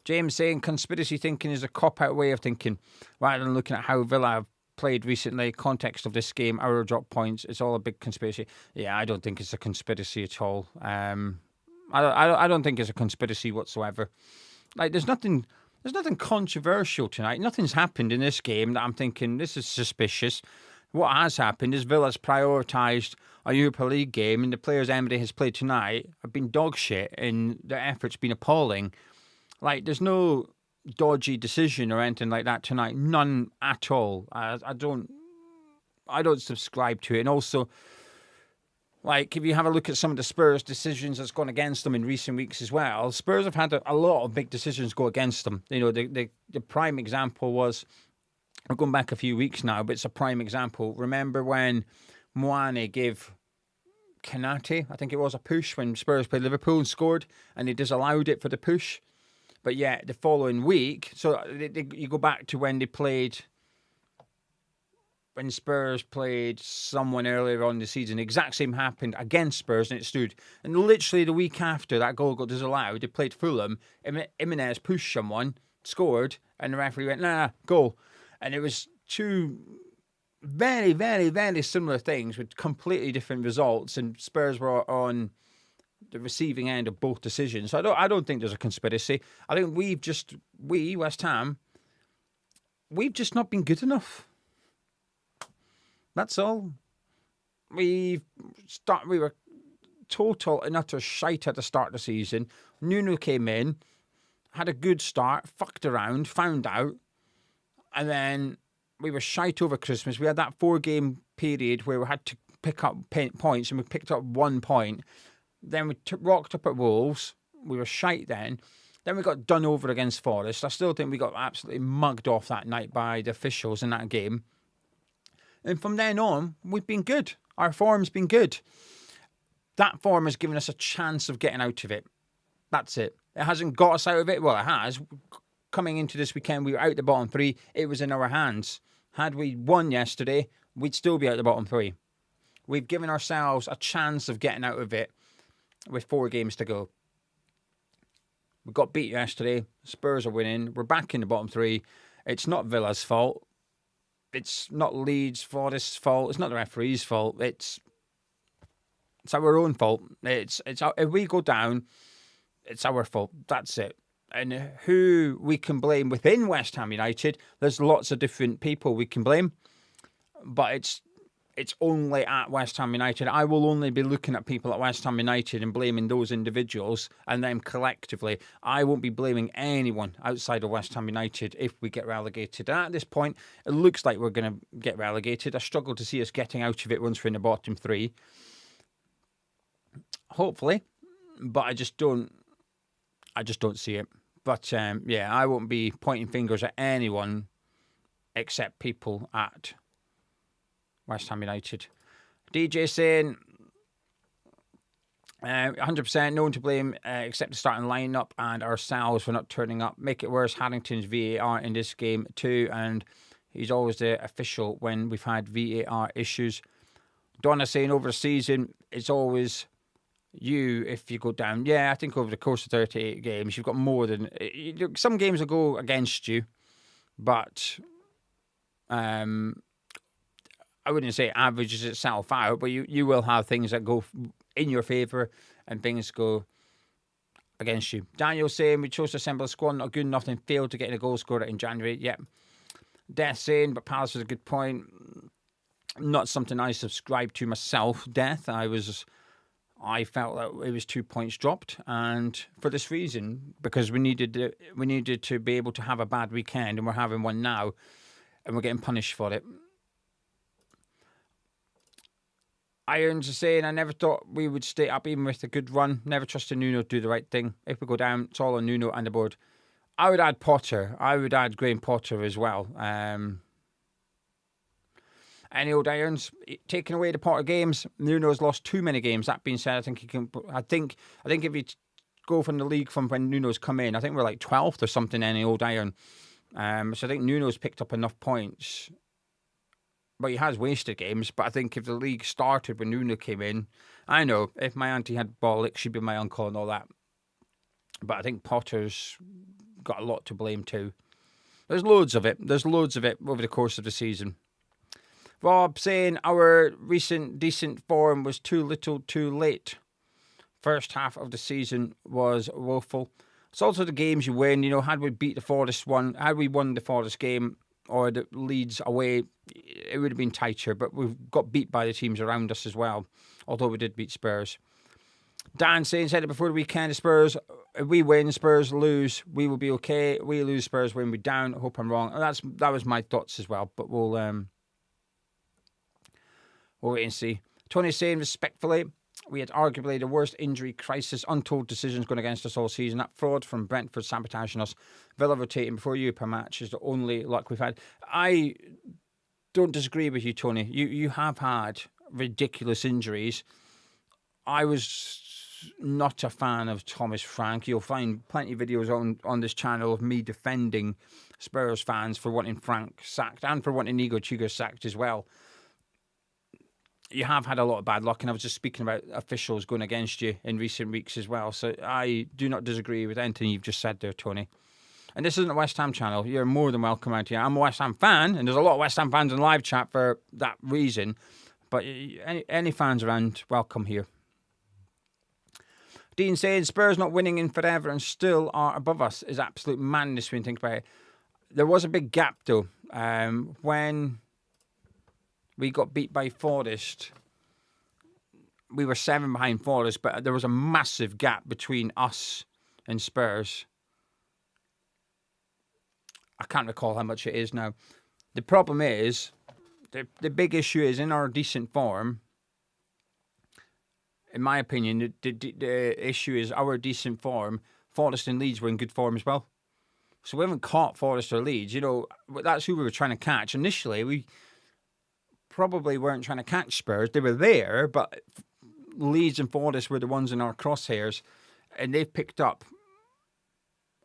James saying conspiracy thinking is a cop-out way of thinking. Rather than looking at how Villa have played recently, context of this game, our drop points, it's all a big conspiracy. Yeah, I don't think it's a conspiracy at all. I don't think it's a conspiracy whatsoever. Like, there's nothing controversial tonight. Nothing's happened in this game that I'm thinking, this is suspicious. What has happened is Villa's prioritised a Europa League game, and the players Emery has played tonight have been dog shit, and their effort's been appalling. Like, there's no dodgy decision or anything like that tonight. None at all. I don't subscribe to it. And also, like, if you have a look at some of the Spurs decisions that's gone against them in recent weeks as well, Spurs have had a lot of big decisions go against them. You know, the prime example was, we're going back a few weeks now, but it's a prime example. Remember when Moane gave Kanate, I think it was, a push when Spurs played Liverpool and scored, and they disallowed it for the push? But yeah, the following week, so you go back to when Spurs played someone earlier on in the season, the exact same happened against Spurs and it stood. And literally the week after that goal got disallowed, they played Fulham, Jimenez pushed someone, scored, and the referee went, nah, goal. And it was two very, very, very similar things with completely different results, and Spurs were on the receiving end of both decisions. So I don't think there's a conspiracy. I think we, West Ham, we've just not been good enough. That's all. We were total and utter shite at the start of the season. Nuno came in, had a good start, fucked around, found out, and then we were shite over Christmas. We had that 4-game period where we had to pick up points, and we picked up 1 point. Then we rocked up at Wolves. We were shite then. Then we got done over against Forest. I still think we got absolutely mugged off that night by the officials in that game. And from then on, we've been good. Our form's been good. That form has given us a chance of getting out of it. That's it. It hasn't got us out of it. Well, it has. Coming into this weekend, we were out the bottom three. It was in our hands. Had we won yesterday, we'd still be out the bottom three. We've given ourselves a chance of getting out of it with 4 games to go. We got beat yesterday. Spurs are winning. We're back in the bottom three. It's not Villa's fault. It's not Leeds, Forest's fault. It's not the referee's fault. It's our own fault. It's if we go down, it's our fault. That's it. And who we can blame within West Ham United, there's lots of different people we can blame. But it's only at West Ham United. I will only be looking at people at West Ham United and blaming those individuals and them collectively. I won't be blaming anyone outside of West Ham United if we get relegated. And at this point, it looks like we're going to get relegated. I struggle to see us getting out of it once we're in the bottom three. Hopefully, but I just don't see it. But yeah, I won't be pointing fingers at anyone except people at West Ham United. DJ saying 100% no one to blame except the starting lineup and ourselves for not turning up. Make it worse, Haddington's VAR in this game too, and he's always the official when we've had VAR issues. Donna saying over the season, it's always you if you go down. Yeah, I think over the course of 38 games, you've got more than... Some games will go against you, but I wouldn't say it averages itself out, but you will have things that go in your favour and things go against you. Daniel saying we chose to assemble a squad, not good enough, and failed to get a goal scored in January. Yep. Death saying, but Palace was a good point. Not something I subscribe to myself, Death. I felt that it was 2 points dropped, and for this reason, because we needed to be able to have a bad weekend, and we're having one now, and we're getting punished for it. Irons are saying, I never thought we would stay up even with a good run. Never trusted Nuno to do the right thing. If we go down, it's all on Nuno and the board. I would add Potter. I would add Graham Potter as well. Any old Irons, taking away the Potter games, Nuno's lost too many games. That being said, I think he can. I think if you go from the league from when Nuno's come in, I think we're like 12th or something. Any old Iron. So I think Nuno's picked up enough points. But he has wasted games. But I think if the league started when Nuno came in, I know if my auntie had bollock, she'd be my uncle and all that. But I think Potter's got a lot to blame too. There's loads of it. There's loads of it over the course of the season. Rob saying our recent decent form was too little too late. First half of the season was woeful. It's also the games you win. You know, had we beat the Forest one, had we won the Forest game or the Leeds away, it would have been tighter. But we've got beat by the teams around us as well, although we did beat Spurs. Dan saying, said it before the weekend, the Spurs, if we win, Spurs lose, we will be okay. We lose, Spurs win, we're down. I hope I'm wrong. That was my thoughts as well, but we'll wait and see. Tony saying, respectfully, we had arguably the worst injury crisis, untold decisions going against us all season. That fraud from Brentford sabotaging us. Villa rotating before you per match is the only luck we've had. I don't disagree with you, Tony. You have had ridiculous injuries. I was not a fan of Thomas Frank. You'll find plenty of videos on this channel of me defending Spurs fans for wanting Frank sacked and for wanting Igor Tudor sacked as well. You have had a lot of bad luck, and I was just speaking about officials going against you in recent weeks as well. So I do not disagree with anything you've just said there, Tony. And this isn't a West Ham channel. You're more than welcome out here. I'm a West Ham fan, and there's a lot of West Ham fans in live chat for that reason. But any fans around, welcome here. Dean saying Spurs not winning in forever and still are above us is absolute madness when you think about it. There was a big gap, though, when we got beat by Forest. We were 7 behind Forest, but there was a massive gap between us and Spurs. I can't recall how much it is now. The problem is, the big issue is in our decent form, in my opinion, the issue is our decent form. Forest and Leeds were in good form as well. So we haven't caught Forest or Leeds. You know, that's who we were trying to catch. Initially, we probably weren't trying to catch Spurs. They were there, but Leeds and Forest were the ones in our crosshairs, and they've picked up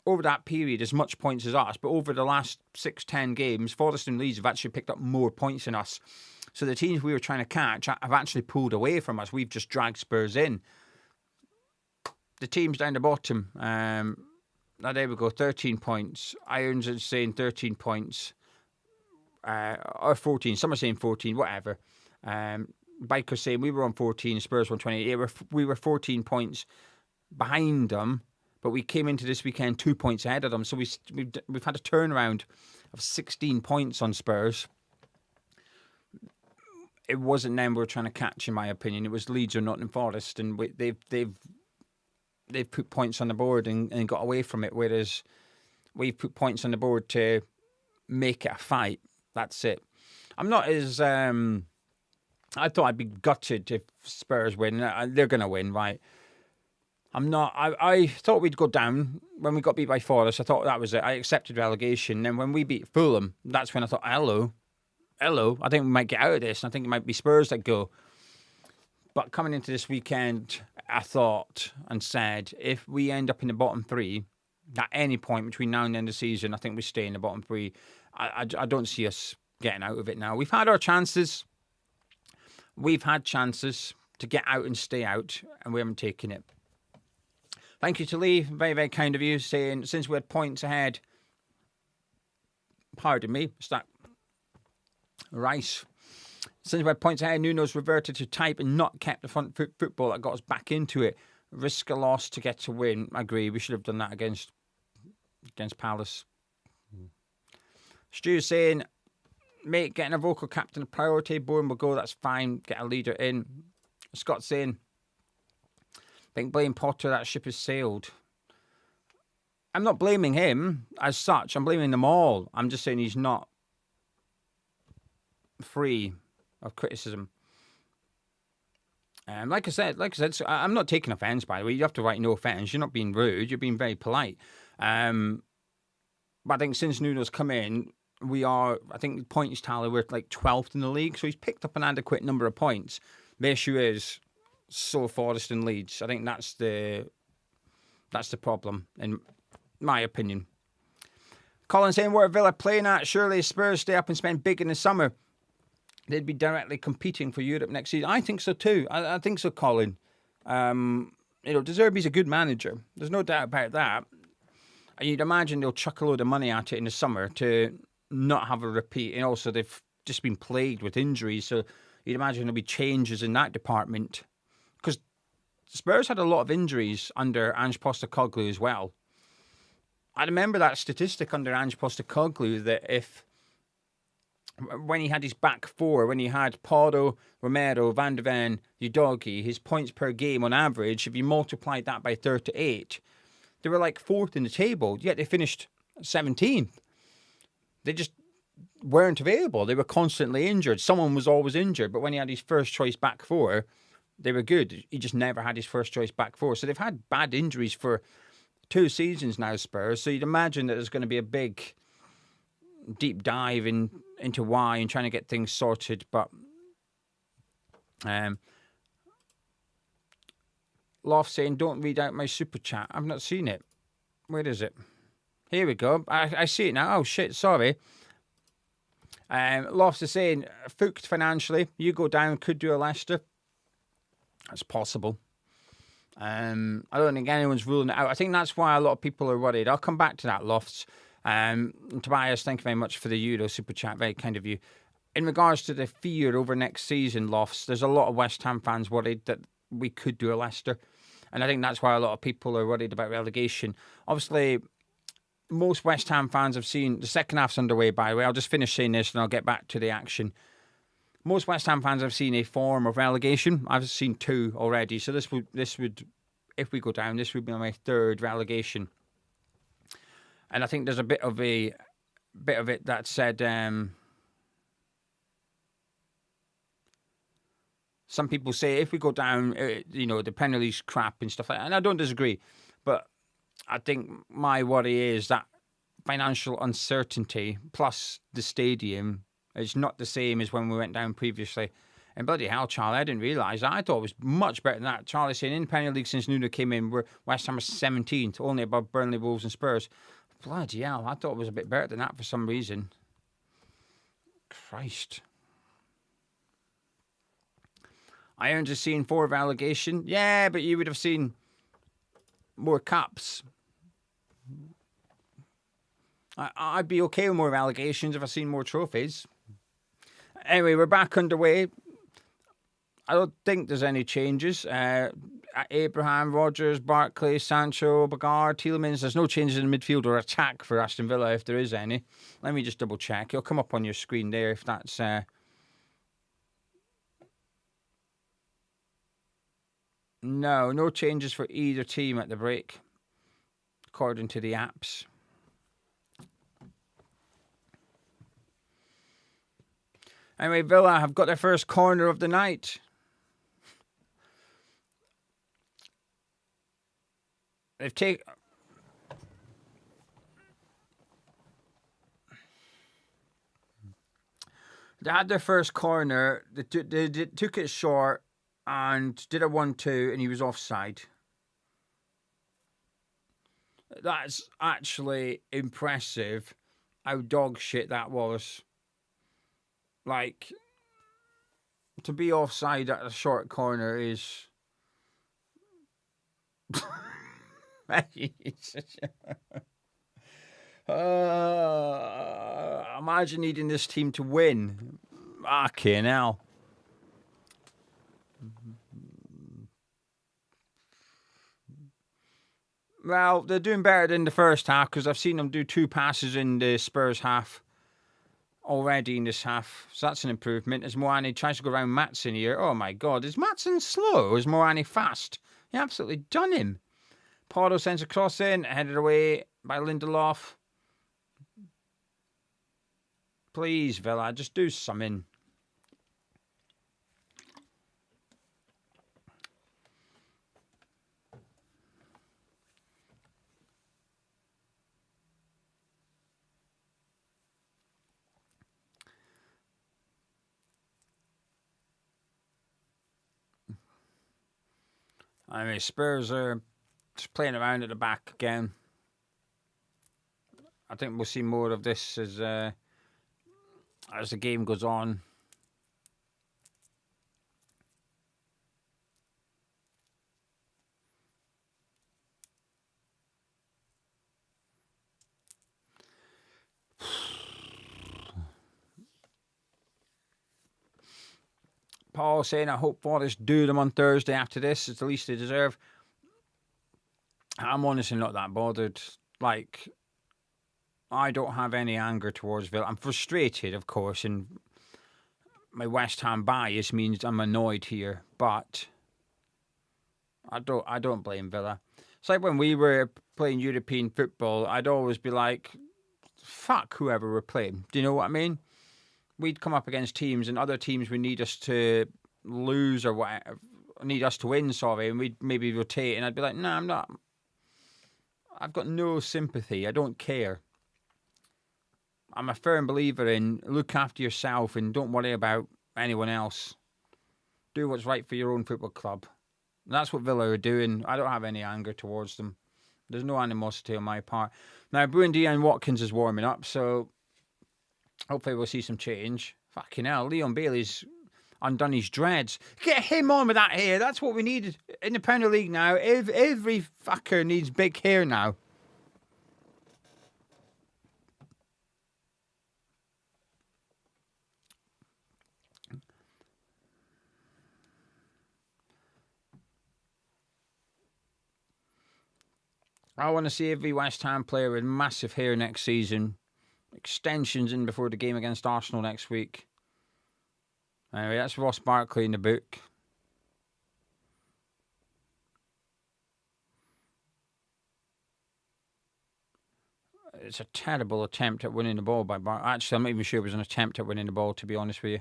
over that period as much points as us. But over the last 6-10 games, Forest and Leeds have actually picked up more points than us. So the teams we were trying to catch have actually pulled away from us. We've just dragged Spurs in. The teams down the bottom, now there we go, 13 points. Irons is saying 13 points. Or 14, some are saying 14, whatever. Biker's saying we were on 14, Spurs on 28. We were 14 points behind them, but we came into this weekend 2 points ahead of them. So we've had a turnaround of 16 points on Spurs. It wasn't them we were trying to catch, in my opinion. It was Leeds or Nottingham Forest, and they've put points on the board and got away from it, whereas we've put points on the board to make it a fight. That's it. I'm not as... I thought I'd be gutted if Spurs win. They're going to win, right? I'm not. I thought we'd go down when we got beat by Forest. I thought that was it. I accepted relegation. Then when we beat Fulham, that's when I thought, hello. I think we might get out of this. I think it might be Spurs that go. But coming into this weekend, I thought and said, if we end up in the bottom three at any point between now and the end of the season, I think we stay in the bottom three. I don't see us getting out of it now. We've had our chances. We've had chances to get out and stay out, and we haven't taken it. Thank you to Lee. Very, very kind of you, saying, since we had points ahead, pardon me, it's that rice. Since we had points ahead, Nuno's reverted to type and not kept the front foot football that got us back into it. Risk a loss to get to win. I agree. We should have done that against Palace. Stu's saying, mate, getting a vocal captain a priority. Bourne will go, that's fine. Get a leader in. Scott's saying, I think blame Potter, that ship has sailed. I'm not blaming him as such. I'm blaming them all. I'm just saying he's not free of criticism. Like I said, I'm not taking offence, by the way. You have to write no offence. You're not being rude. You're being very polite. But I think since Nuno's come in, I think points tally, we're like 12th in the league. So he's picked up an adequate number of points. The issue is, so Forest and Leeds. I think that's the problem, in my opinion. Colin saying, where Villa playing at? Surely Spurs stay up and spend big in the summer. They'd be directly competing for Europe next season. I think so too. I think so, Colin. De Zerbi's a good manager. There's no doubt about that. And you'd imagine they'll chuck a load of money at it in the summer to not have a repeat. And also they've just been plagued with injuries. So you'd imagine there'll be changes in that department. Because Spurs had a lot of injuries under Ange Postecoglou as well. I remember that statistic under Ange Postecoglou that when he had his back four, when he had Pardo, Romero, Van de Ven, Udogie, his points per game on average, if you multiplied that by 38, they were like fourth in the table, yet they finished 17th. They just weren't available. They were constantly injured. Someone was always injured, but when he had his first choice back four, they were good. He just never had his first choice back four. So they've had bad injuries for 2 seasons now, Spurs. So you'd imagine that there's going to be a big deep dive into why and trying to get things sorted. But Loft saying, don't read out my super chat. I've not seen it. Where is it? Here we go. I see it now. Oh, shit. Sorry. Loft is saying, Fuchs financially, you go down, could do a Leicester. That's possible. I don't think anyone's ruling it out. I think that's why a lot of people are worried. I'll come back to that, Lofts. Tobias, thank you very much for the Euro super chat. Very kind of you. In regards to the fear over next season, Lofts, there's a lot of West Ham fans worried that we could do a Leicester. And I think that's why a lot of people are worried about relegation. Obviously, most West Ham fans have seen the second half's underway, by the way. I'll just finish saying this and I'll get back to the action. Most West Ham fans have seen a form of relegation. I've seen 2 already. So this would, if we go down, this would be my 3rd relegation. And I think there's a bit of it that said some people say if we go down, the Premier League's crap and stuff like that. And I don't disagree. But I think my worry is that financial uncertainty plus the stadium is not the same as when we went down previously. And bloody hell, Charlie, I didn't realise that. I thought it was much better than that. Charlie saying in the Premier League since Nuno came in, West Ham are 17th, only above Burnley, Wolves and Spurs. Bloody hell, I thought it was a bit better than that for some reason. Christ. Irons has seen 4 relegation. Yeah, but you would have seen more cups. I'd be okay with more relegations if I'd seen more trophies. Anyway, we're back underway. I don't think there's any changes. Abraham, Rodgers, Barkley, Sancho, Bagar, Tielemans. There's no changes in midfield or attack for Aston Villa if there is any. Let me just double check. It'll come up on your screen there if that's... No changes for either team at the break, according to the apps. Anyway, Villa have got their first corner of the night. They've taken... They had their first corner. They took it short and did a 1-2, and he was offside. That's actually impressive how dog shit that was. Like, to be offside at a short corner is... Imagine needing this team to win. Fucking hell. Well, they're doing better than the first half because I've seen them do 2 passes in the Spurs half already in this half. So that's an improvement. As Moani tries to go around Maatsen here. Oh my God, is Maatsen slow or is Moani fast? He absolutely done him. Pardo sends a cross in, headed away by Lindelof. Please, Villa, just do something. I mean, Spurs are just playing around at the back again. I think we'll see more of this as the game goes on. Paul saying, I hope Forest do them on Thursday after this. It's the least they deserve. I'm honestly not that bothered. Like, I don't have any anger towards Villa. I'm frustrated, of course, and my West Ham bias means I'm annoyed here, but I don't blame Villa. It's like when we were playing European football, I'd always be like, fuck whoever we're playing. Do you know what I mean? We'd come up against teams, and other teams would need us to lose or whatever, need us to win, sorry, and we'd maybe rotate, and I'd be like, no, I'm not. I've got no sympathy. I don't care. I'm a firm believer in look after yourself and don't worry about anyone else. Do what's right for your own football club. And that's what Villa are doing. I don't have any anger towards them. There's no animosity on my part. Now, Buendia and Watkins is warming up, so hopefully we'll see some change. Fucking hell, Leon Bailey's undone his dreads. Get him on with that hair. That's what we need in the Premier League now. Every fucker needs big hair now. I want to see every West Ham player with massive hair next season. Extensions in before the game against Arsenal next week. Anyway, that's Ross Barkley in the book. It's a terrible attempt at winning the ball by Barkley. Actually, I'm not even sure it was an attempt at winning the ball, to be honest with you.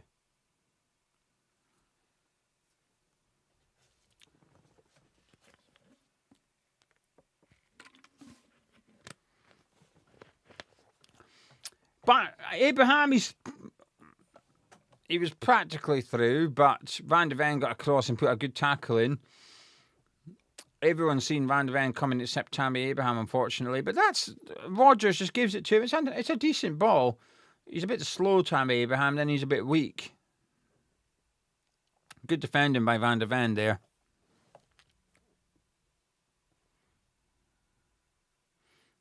But Abraham, he was practically through, but Van de Ven got across and put a good tackle in. Everyone's seen Van de Ven coming except Tammy Abraham, unfortunately. But Rodgers just gives it to him. It's a decent ball. He's a bit slow, Tammy Abraham, then he's a bit weak. Good defending by Van de Ven there.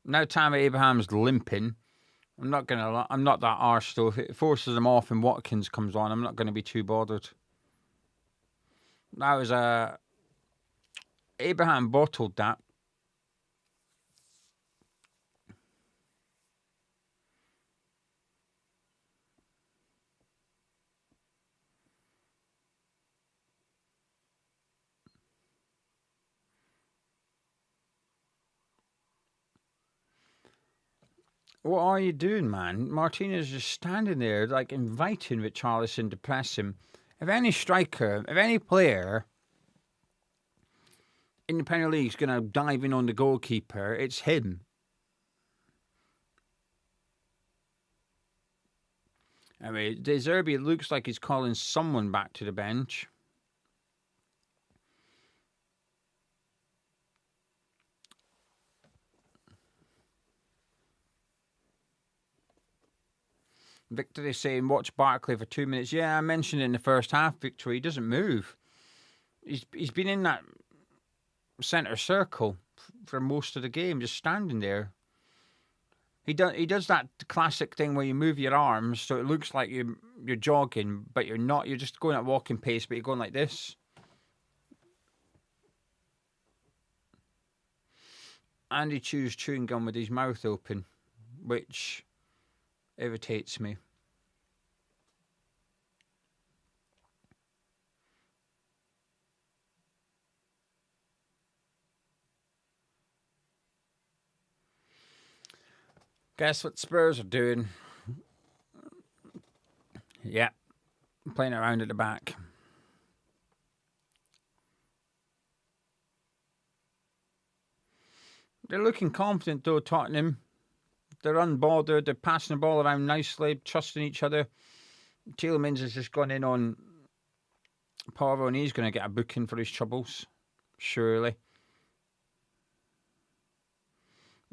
Now Tammy Abraham's limping. I'm not that arse though. If it forces him off and Watkins comes on, I'm not going to be too bothered. That was Abraham bottled that. What are you doing, man? Martinez is just standing there, like inviting Richarlison to press him. If any striker, if any player in the Premier League is going to dive in on the goalkeeper, it's him. I mean, De Zerbi looks like he's calling someone back to the bench. Victor is saying, watch Barkley for 2 minutes. Yeah, I mentioned in the first half, Victor, he doesn't move. He's been in that centre circle for most of the game, just standing there. He does that classic thing where you move your arms so it looks like you're jogging, but you're not. You're just going at walking pace, but you're going like this. And he chews chewing gum with his mouth open, which irritates me. Guess what Spurs are doing? Yeah, playing around at the back. They're looking confident though, Tottenham. They're unbothered. They're passing the ball around nicely, trusting each other. Tielemans has just gone in on Parvo, and he's going to get a booking for his troubles, surely.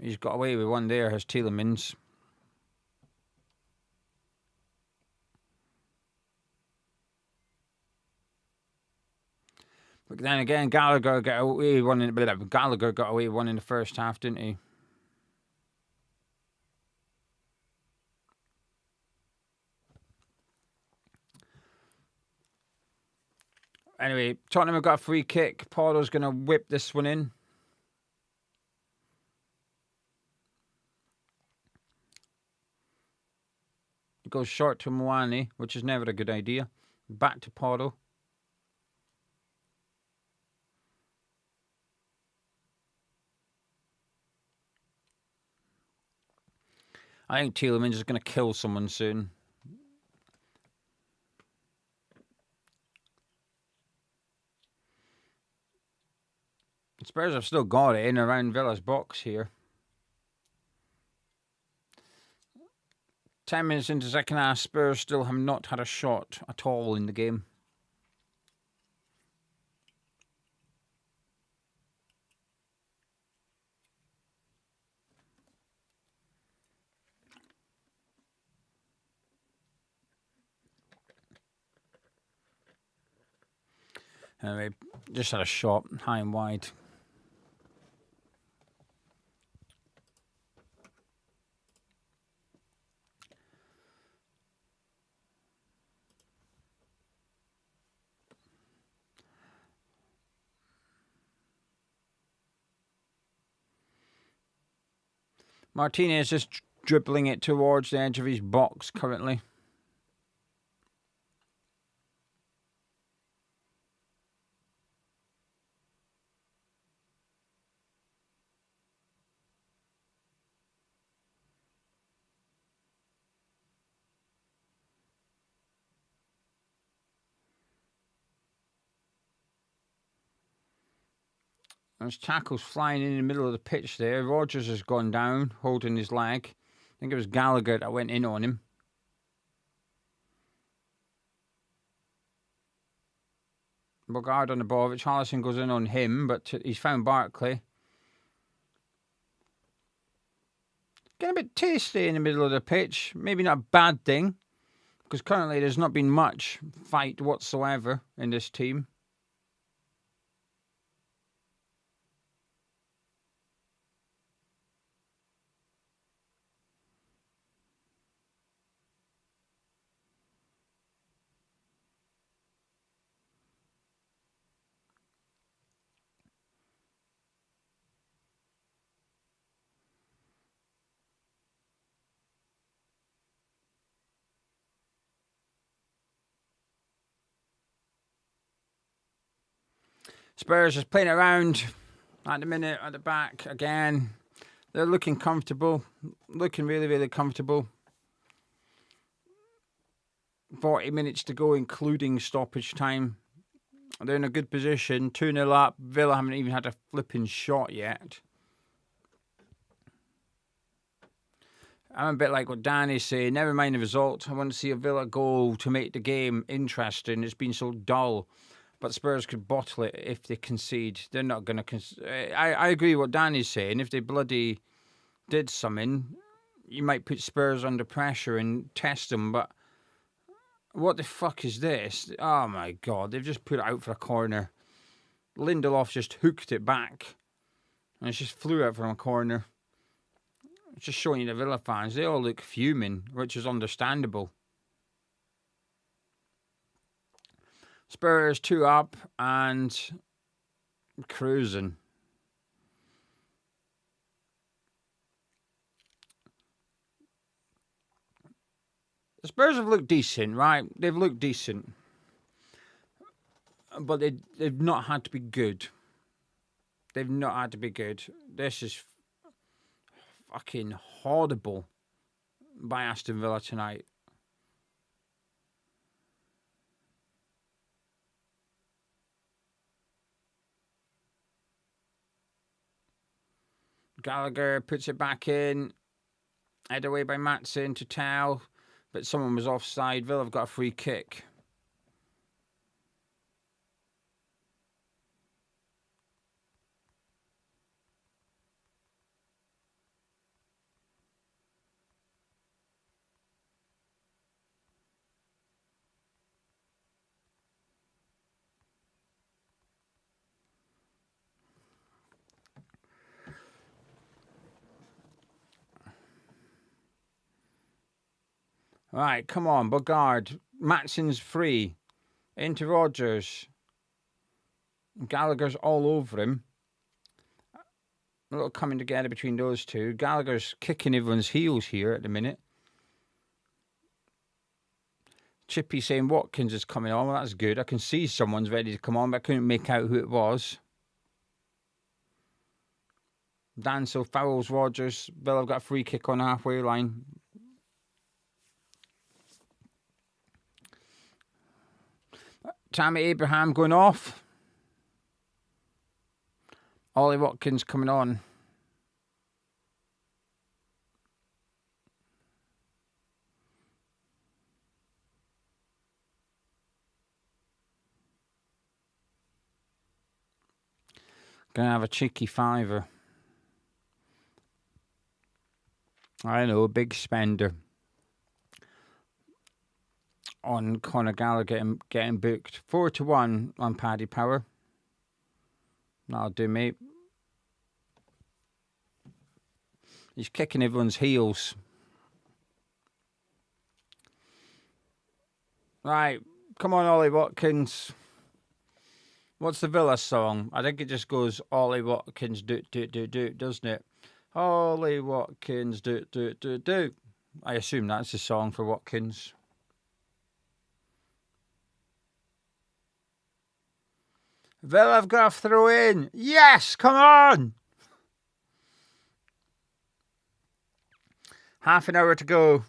He's got away with one there, has Tielemans. But then again, Gallagher got away with one in the first half, didn't he? Anyway, Tottenham have got a free kick. Pardo's going to whip this one in. It goes short to Moani, which is never a good idea. Back to Pardo. I think Tielemans is going to kill someone soon. Spurs have still got it in around Villa's box here. 10 minutes into second half, Spurs still have not had a shot at all in the game. Anyway, just had a shot, high and wide. Martinez just dribbling it towards the edge of his box currently. There's tackles flying in the middle of the pitch there. Rodgers has gone down, holding his leg. I think it was Gallagher that went in on him. Bogard on the ball. Richarlison goes in on him, but he's found Barkley. Getting a bit tasty in the middle of the pitch. Maybe not a bad thing, because currently there's not been much fight whatsoever in this team. Spurs is playing around at the minute at the back again. They're looking comfortable, looking really, really comfortable. 40 minutes to go, including stoppage time. They're in a good position. 2-0 up. Villa haven't even had a flipping shot yet. I'm a bit like what Danny's saying. Never mind the result. I want to see a Villa goal to make the game interesting. It's been so dull. But Spurs could bottle it if they concede. They're not going to... I agree with what Danny's saying. If they bloody did something, you might put Spurs under pressure and test them. But what the fuck is this? Oh, my God. They've just put it out for a corner. Lindelof just hooked it back. And it just flew out from a corner. It's just showing you the Villa fans. They all look fuming, which is understandable. Spurs 2 up and cruising. The Spurs have looked decent, right? They've looked decent. But they've not had to be good. They've not had to be good. This is fucking horrible by Aston Villa tonight. Gallagher puts it back in. Head away by Matson to Tau. But someone was offside. Villa have got a free kick. Right, come on, Bogard. Matson's free. Into Rodgers. Gallagher's all over him. A little coming together between those two. Gallagher's kicking everyone's heels here at the minute. Chippy saying Watkins is coming on. Well, that's good. I can see someone's ready to come on, but I couldn't make out who it was. Danso fouls Rodgers. Villa have got a free kick on the halfway line. Tammy Abraham going off. Ollie Watkins coming on. Gonna have a cheeky fiver. I know, a big spender on Conor Gallagher getting booked. 4-1 on Paddy Power. That'll do, mate. He's kicking everyone's heels. Right, come on, Ollie Watkins. What's the Villa song? I think it just goes, Ollie Watkins, do, doesn't it? Ollie Watkins, do. I assume that's the song for Watkins. Villa have got to throw in. Yes, come on. Half an hour to go.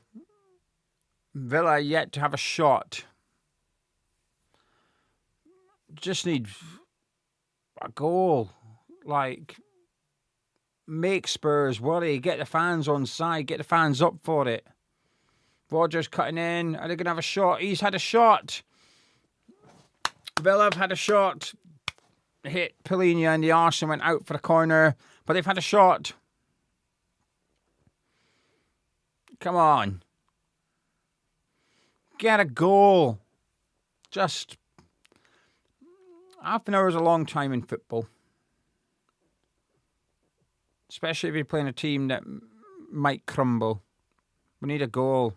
Villa yet to have a shot. Just need a goal. Like, make Spurs worry. Get the fans on side. Get the fans up for it. Rodgers cutting in. Are they going to have a shot? He's had a shot. Villa have had a shot. Hit Polina and the arse and went out for a corner. But they've had a shot. Come on. Get a goal. Just... half an hour is a long time in football. Especially if you're playing a team that might crumble. We need a goal.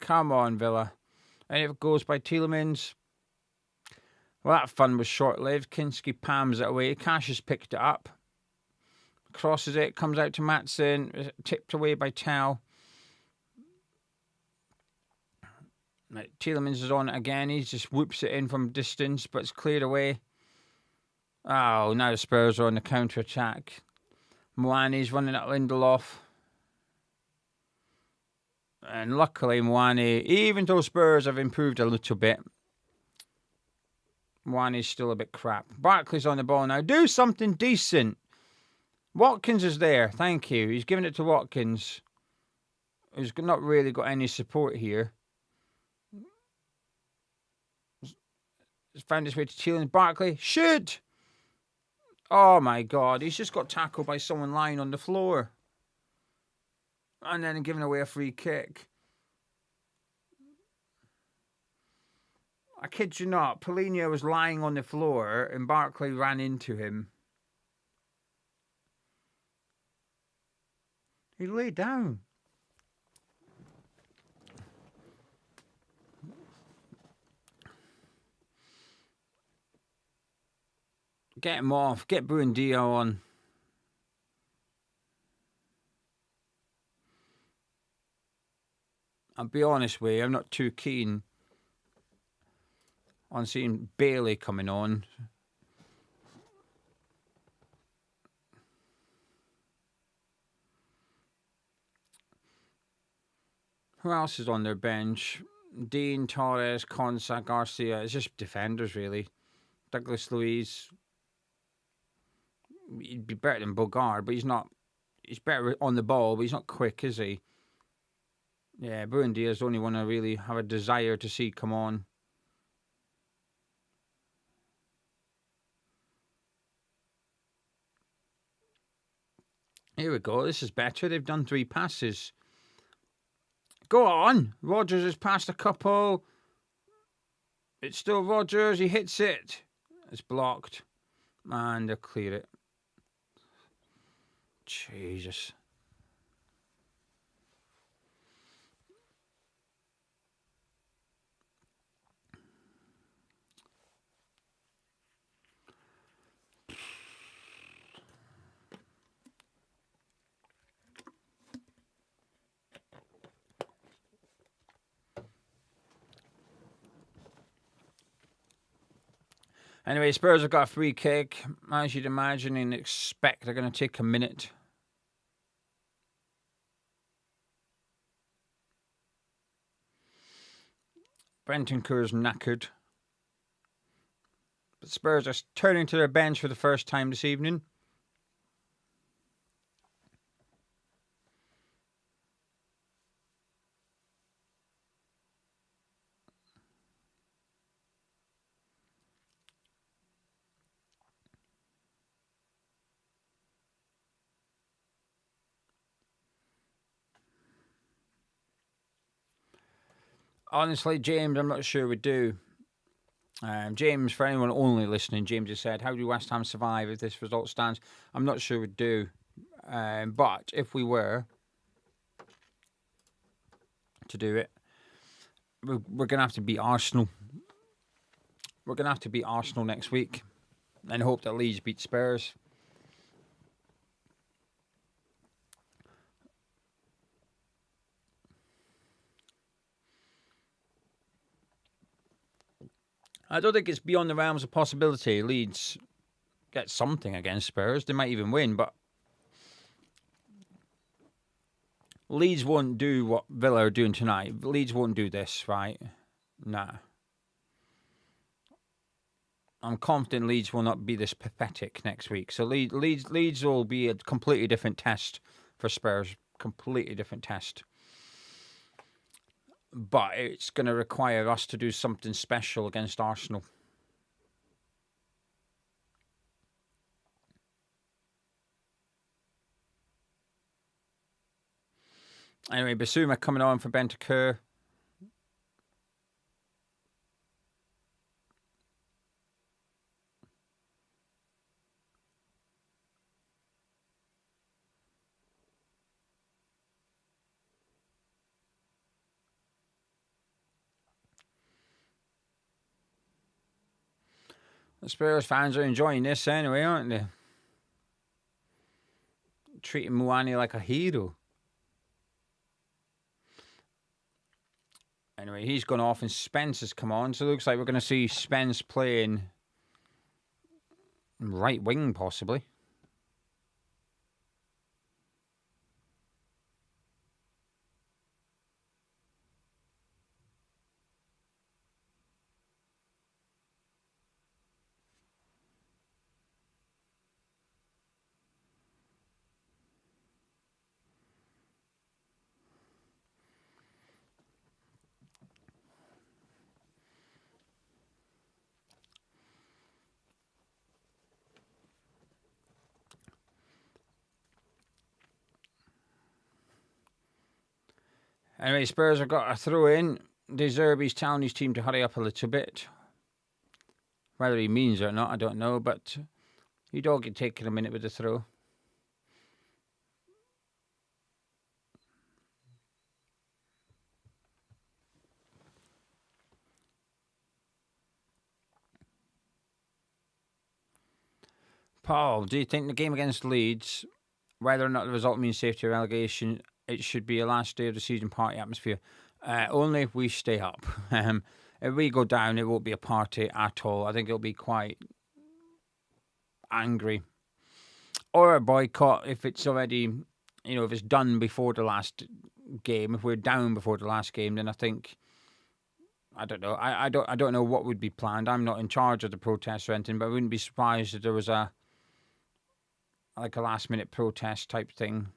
Come on, Villa. And if it goes by Tielemans, well, that fun was short-lived. Kinski palms it away. Cash has picked it up. Crosses it, comes out to Matson. Tipped away by Tau. Tielemans is on it again. He just whoops it in from distance, but it's cleared away. Oh, now the Spurs are on the counter-attack. Moani's running at Lindelof. And luckily, Mwane, even though Spurs have improved a little bit, Mwane's still a bit crap. Barkley's on the ball now. Do something decent. Watkins is there. Thank you. He's giving it to Watkins, who's not really got any support here. He's found his way to Thielen. Barkley. Shoot! Oh, my God. He's just got tackled by someone lying on the floor. And then giving away a free kick. I kid you not, Paulinho was lying on the floor and Barkley ran into him. He lay down. Get him off. Get Buendia on. I'll be honest with you, I'm not too keen on seeing Bailey coming on. Who else is on their bench? Dean, Torres, Konsa, Garcia. It's just defenders, really. Douglas Luiz. He'd be better than Bogard, but he's not. He's better on the ball, but he's not quick, is he? Yeah, Buendia is the only one I really have a desire to see come on. Here we go. This is better. They've done 3 passes. Go on. Rodgers has passed a couple. It's still Rodgers. He hits it. It's blocked. And they'll clear it. Jesus. Anyway, Spurs have got a free kick. As you'd imagine and expect, they're going to take a minute. Bentancur's knackered. But Spurs are turning to their bench for the first time this evening. Honestly, James, I'm not sure we do. James, for anyone only listening, James has said, how do West Ham survive if this result stands? I'm not sure we do. But if we were to do it, we're going to have to beat Arsenal. We're going to have to beat Arsenal next week and hope that Leeds beat Spurs. I don't think it's beyond the realms of possibility Leeds get something against Spurs. They might even win, but Leeds won't do what Villa are doing tonight. Leeds won't do this, right? Nah. I'm confident Leeds will not be this pathetic next week. So Leeds will be a completely different test for Spurs. Completely different test. But it's going to require us to do something special against Arsenal. Anyway, Basuma coming on for Bentancur. The Spurs fans are enjoying this anyway, aren't they? Treating Mwane like a hero. Anyway, he's gone off and Spence has come on. So it looks like we're going to see Spence playing right wing, possibly. Anyway, Spurs have got a throw in. De Zerbi's telling his team to hurry up a little bit. Whether he means it or not, I don't know, but you'd all get taken a minute with the throw. Paul, do you think the game against Leeds, whether or not the result means safety or relegation, it should be a last day of the season party atmosphere? Only if we stay up. If we go down, it won't be a party at all. I think it'll be quite angry. Or a boycott if it's already, if it's done before the last game. If we're down before the last game, then I think, I don't know. I don't know what would be planned. I'm not in charge of the protest or anything, but I wouldn't be surprised if there was a last minute protest type thing.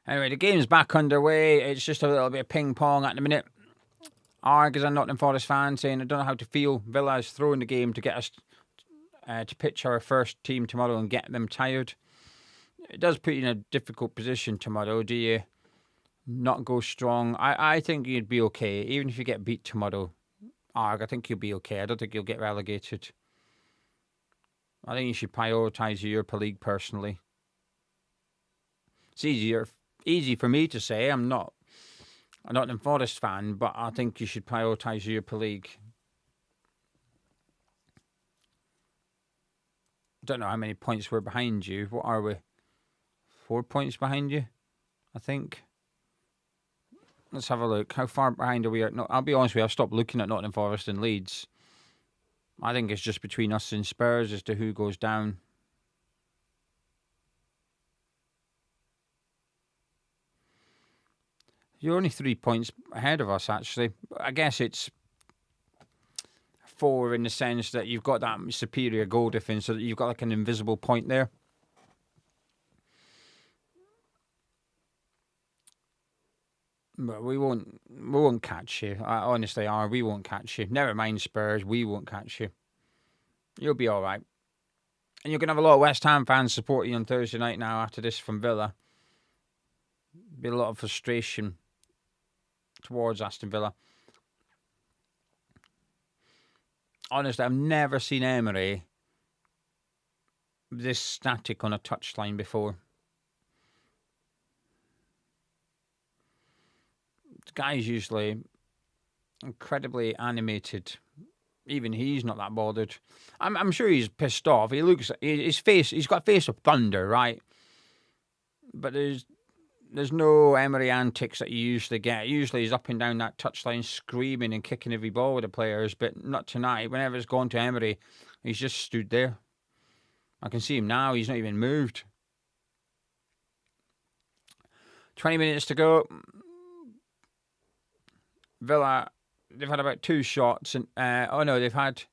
Anyway, the game's back underway. It's just a little bit of ping pong at the minute. Arg is a Nottingham Forest fan saying, I don't know how to feel. Villa is throwing the game to get us to pitch our first team tomorrow and get them tired. It does put you in a difficult position tomorrow. Do you not go strong? I think you'd be okay. Even if you get beat tomorrow, Arg, I think you'll be okay. I don't think you'll get relegated. I think you should prioritise the Europa League personally. It's easy for me to say. I'm not a Nottingham Forest fan, but I think you should prioritise the Europa League. Don't know how many points we're behind you. What are we? 4 points behind you, I think. Let's have a look. How far behind are we? No, I'll be honest with you, I've stopped looking at Nottingham Forest and Leeds. I think it's just between us and Spurs as to who goes down. You're only 3 points ahead of us, actually. I guess it's 4 in the sense that you've got that superior goal difference, so that you've got like an invisible point there. But we won't catch you. Honestly, we won't catch you. Never mind Spurs, we won't catch you. You'll be all right. And you're going to have a lot of West Ham fans supporting you on Thursday night now after this from Villa. Be a lot of frustration towards Aston Villa. Honestly, I've never seen Emery this static on a touchline before. The guy's usually incredibly animated. Even he's not that bothered. I'm sure he's pissed off. He looks, his face, he's got a face of thunder, right? But there's no Emery antics that you usually get. Usually he's up and down that touchline screaming and kicking every ball with the players, but not tonight. Whenever it's gone to Emery, he's just stood there. I can see him now. He's not even moved. 20 minutes to go. Villa, they've had about 2 shots. And they've had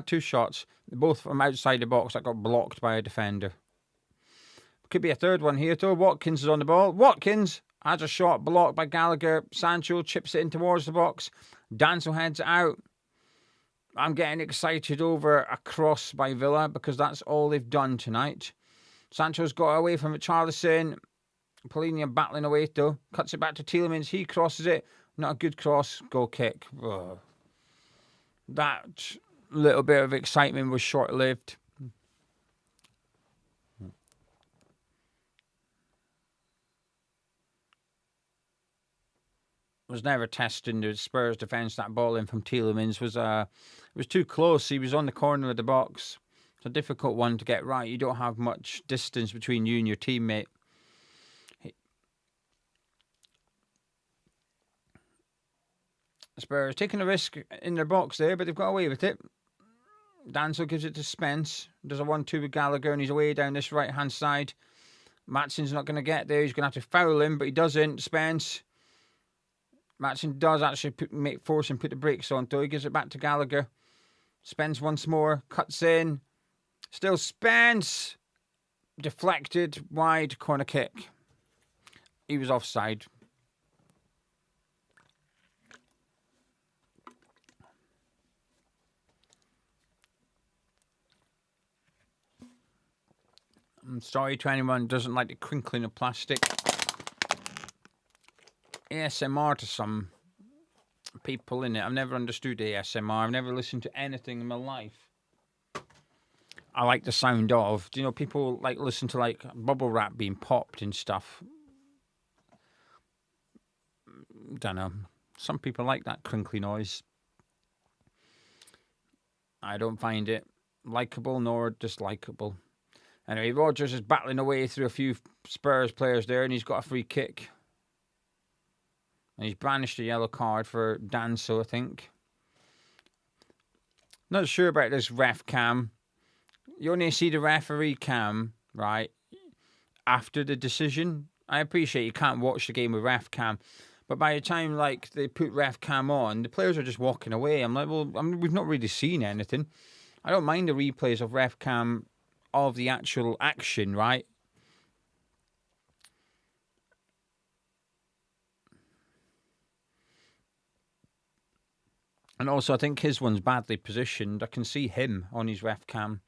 2 shots. Both from outside the box that got blocked by a defender. Could be a third one here, though. Watkins is on the ball. Watkins has a shot blocked by Gallagher. Sancho chips it in towards the box. Danso heads out. I'm getting excited over a cross by Villa because that's all they've done tonight. Sancho's got away from Richarlison. Polina battling away, though. Cuts it back to Tielemans. He crosses it. Not a good cross. Goal kick. Ugh. That little bit of excitement was short-lived. Was never testing the Spurs defence. That ball in from Tielemans was too close. He was on the corner of the box. It's a difficult one to get right. You don't have much distance between you and your teammate. Spurs taking a risk in their box there, but they've got away with it. Danso gives it to Spence. Does a 1-2 with Gallagher, and he's away down this right-hand side. Matson's not going to get there. He's going to have to foul him, but he doesn't. Spence. Matson does actually force him put the brakes on, though. He gives it back to Gallagher. Spence once more. Cuts in. Still Spence. Deflected. Wide corner kick. He was offside. I'm sorry to anyone who doesn't like the crinkling of plastic. ASMR to some people in it. I've never understood ASMR. I've never listened to anything in my life I like the sound of. Do you know people like listen to like bubble wrap being popped and stuff? Don't know. Some people like that crinkly noise. I don't find it likable nor dislikable. Anyway, Rodgers is battling away through a few Spurs players there, and he's got a free kick. And he's brandished a yellow card for Danso, I think. Not sure about this ref cam. You only see the referee cam, right, after the decision. I appreciate you can't watch the game with ref cam, but by the time like they put ref cam on, the players are just walking away. I'm like, well, we've not really seen anything. I don't mind the replays of ref cam of the actual action, right? And also, I think his one's badly positioned. I can see him on his ref cam.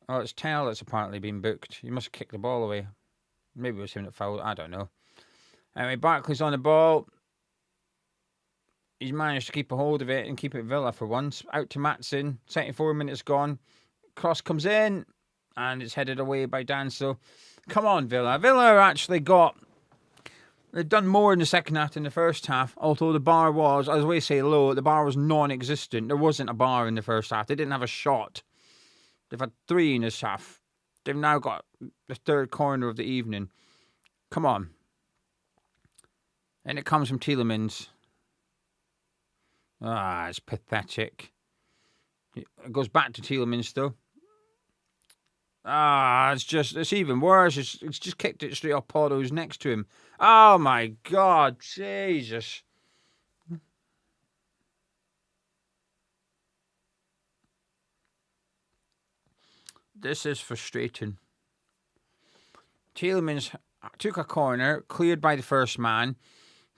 Oh, it's Tell that's apparently been booked. He must have kicked the ball away. Maybe it was him that fouled. I don't know. Anyway, Barkley's on the ball. He's managed to keep a hold of it and keep it Villa for once. Out to Matson. 74 minutes gone. Cross comes in. And it's headed away by Danso. Come on, Villa. Villa actually got... They've done more in the second half than the first half. Although the bar was, as we say, low. The bar was non-existent. There wasn't a bar in the first half. They didn't have a shot. They've had 3 in this half. They've now got the third corner of the evening. Come on. And it comes from Tielemans. Ah, it's pathetic. It goes back to Tielemans, though. Ah, it's even worse. It's just kicked it straight off Porto, who's next to him. Oh, my God. Jesus. This is frustrating. Tielemans took a corner, cleared by the first man,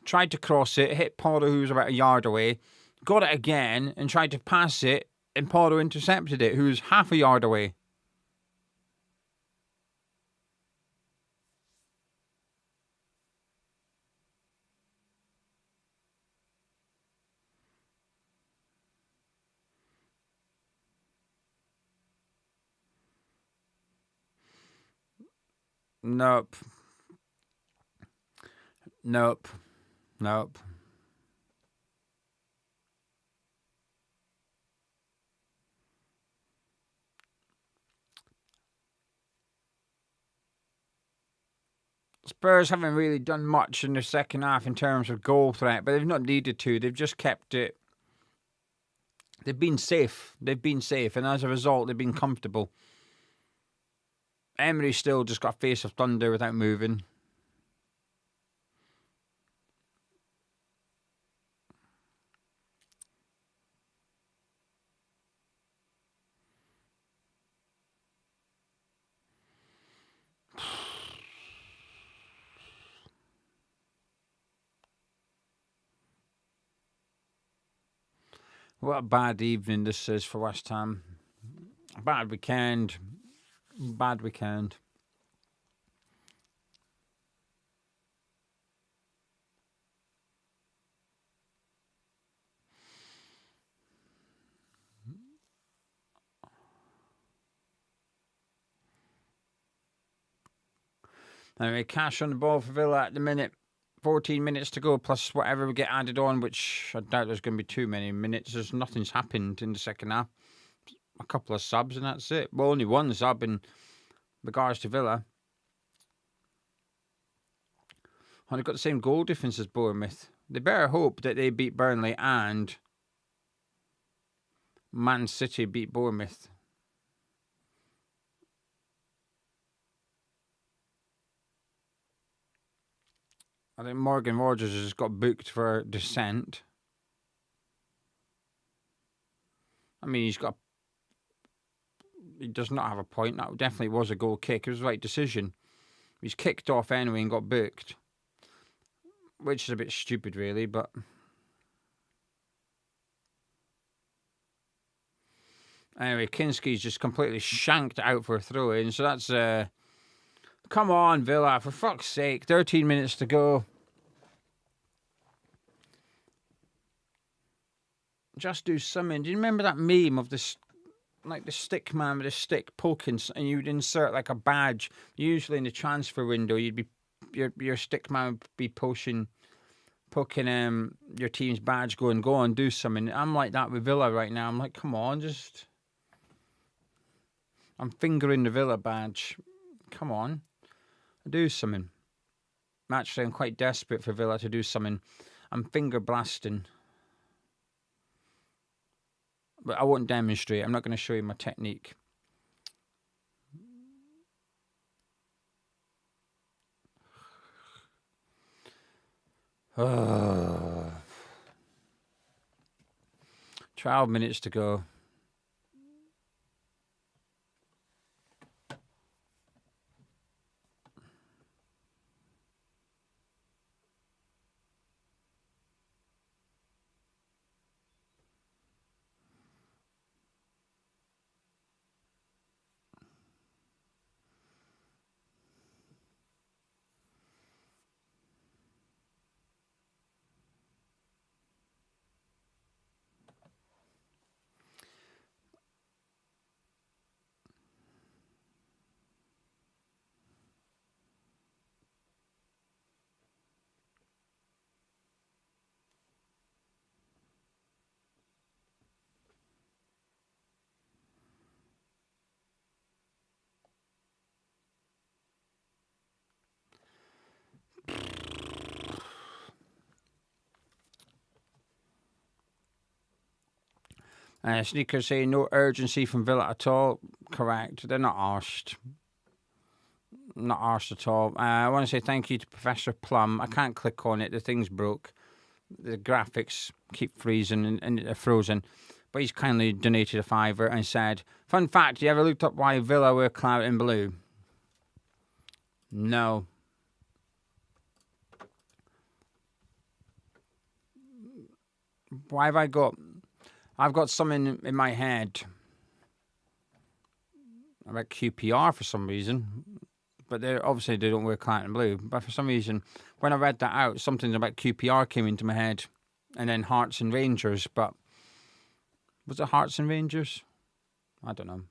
tried to cross it, hit Porto, who was about a yard away, got it again, and tried to pass it, and Porto intercepted it, who was half a yard away. Nope. Nope. Nope. Spurs haven't really done much in the second half in terms of goal threat, but they've not needed to. They've just kept it. They've been safe. They've been safe, and as a result, they've been comfortable. Emery still just got a face of thunder without moving. What a bad evening this is for West Ham. Bad weekend. Bad weekend. Anyway, cash on the ball for Villa at the minute. 14 minutes to go, plus whatever we get added on, which I doubt there's going to be too many minutes. There's nothing's happened in the second half. A couple of subs and that's it. Well, only one sub in regards to Villa. And they've got the same goal difference as Bournemouth. They better hope that they beat Burnley and Man City beat Bournemouth. I think Morgan Rogers has got booked for dissent. I mean, he does not have a point. That definitely was a goal kick. It was the right decision. He's kicked off anyway and got booked. Which is a bit stupid, really, but... Anyway, Kinski's just completely shanked out for a throw-in. So that's... come on, Villa, for fuck's sake. 13 minutes to go. Just do something. Do you remember that meme of this, like the stick man with a stick poking, and you'd insert like a badge? Usually in the transfer window, you'd be your stick man would be poking your team's badge, going, go on, do something. I'm like that with Villa right now. I'm like, come on, just... I'm fingering the Villa badge. Come on, do something. Actually, I'm quite desperate for Villa to do something. I'm finger blasting. But I won't demonstrate. I'm not going to show you my technique. Oh. 12 minutes to go. Sneakers say no urgency from Villa at all. Correct. They're not arsed. Not arsed at all. I want to say thank you to Professor Plum. I can't click on it. The thing's broke. The graphics keep freezing and they're frozen. But he's kindly donated a £5 and said, fun fact, you ever looked up why Villa wear claret in blue? No. Why have I got... I've got something in my head about QPR for some reason, but obviously they don't wear claret and blue. But for some reason, when I read that out, something about QPR came into my head, and then Hearts and Rangers. But was it Hearts and Rangers? I don't know.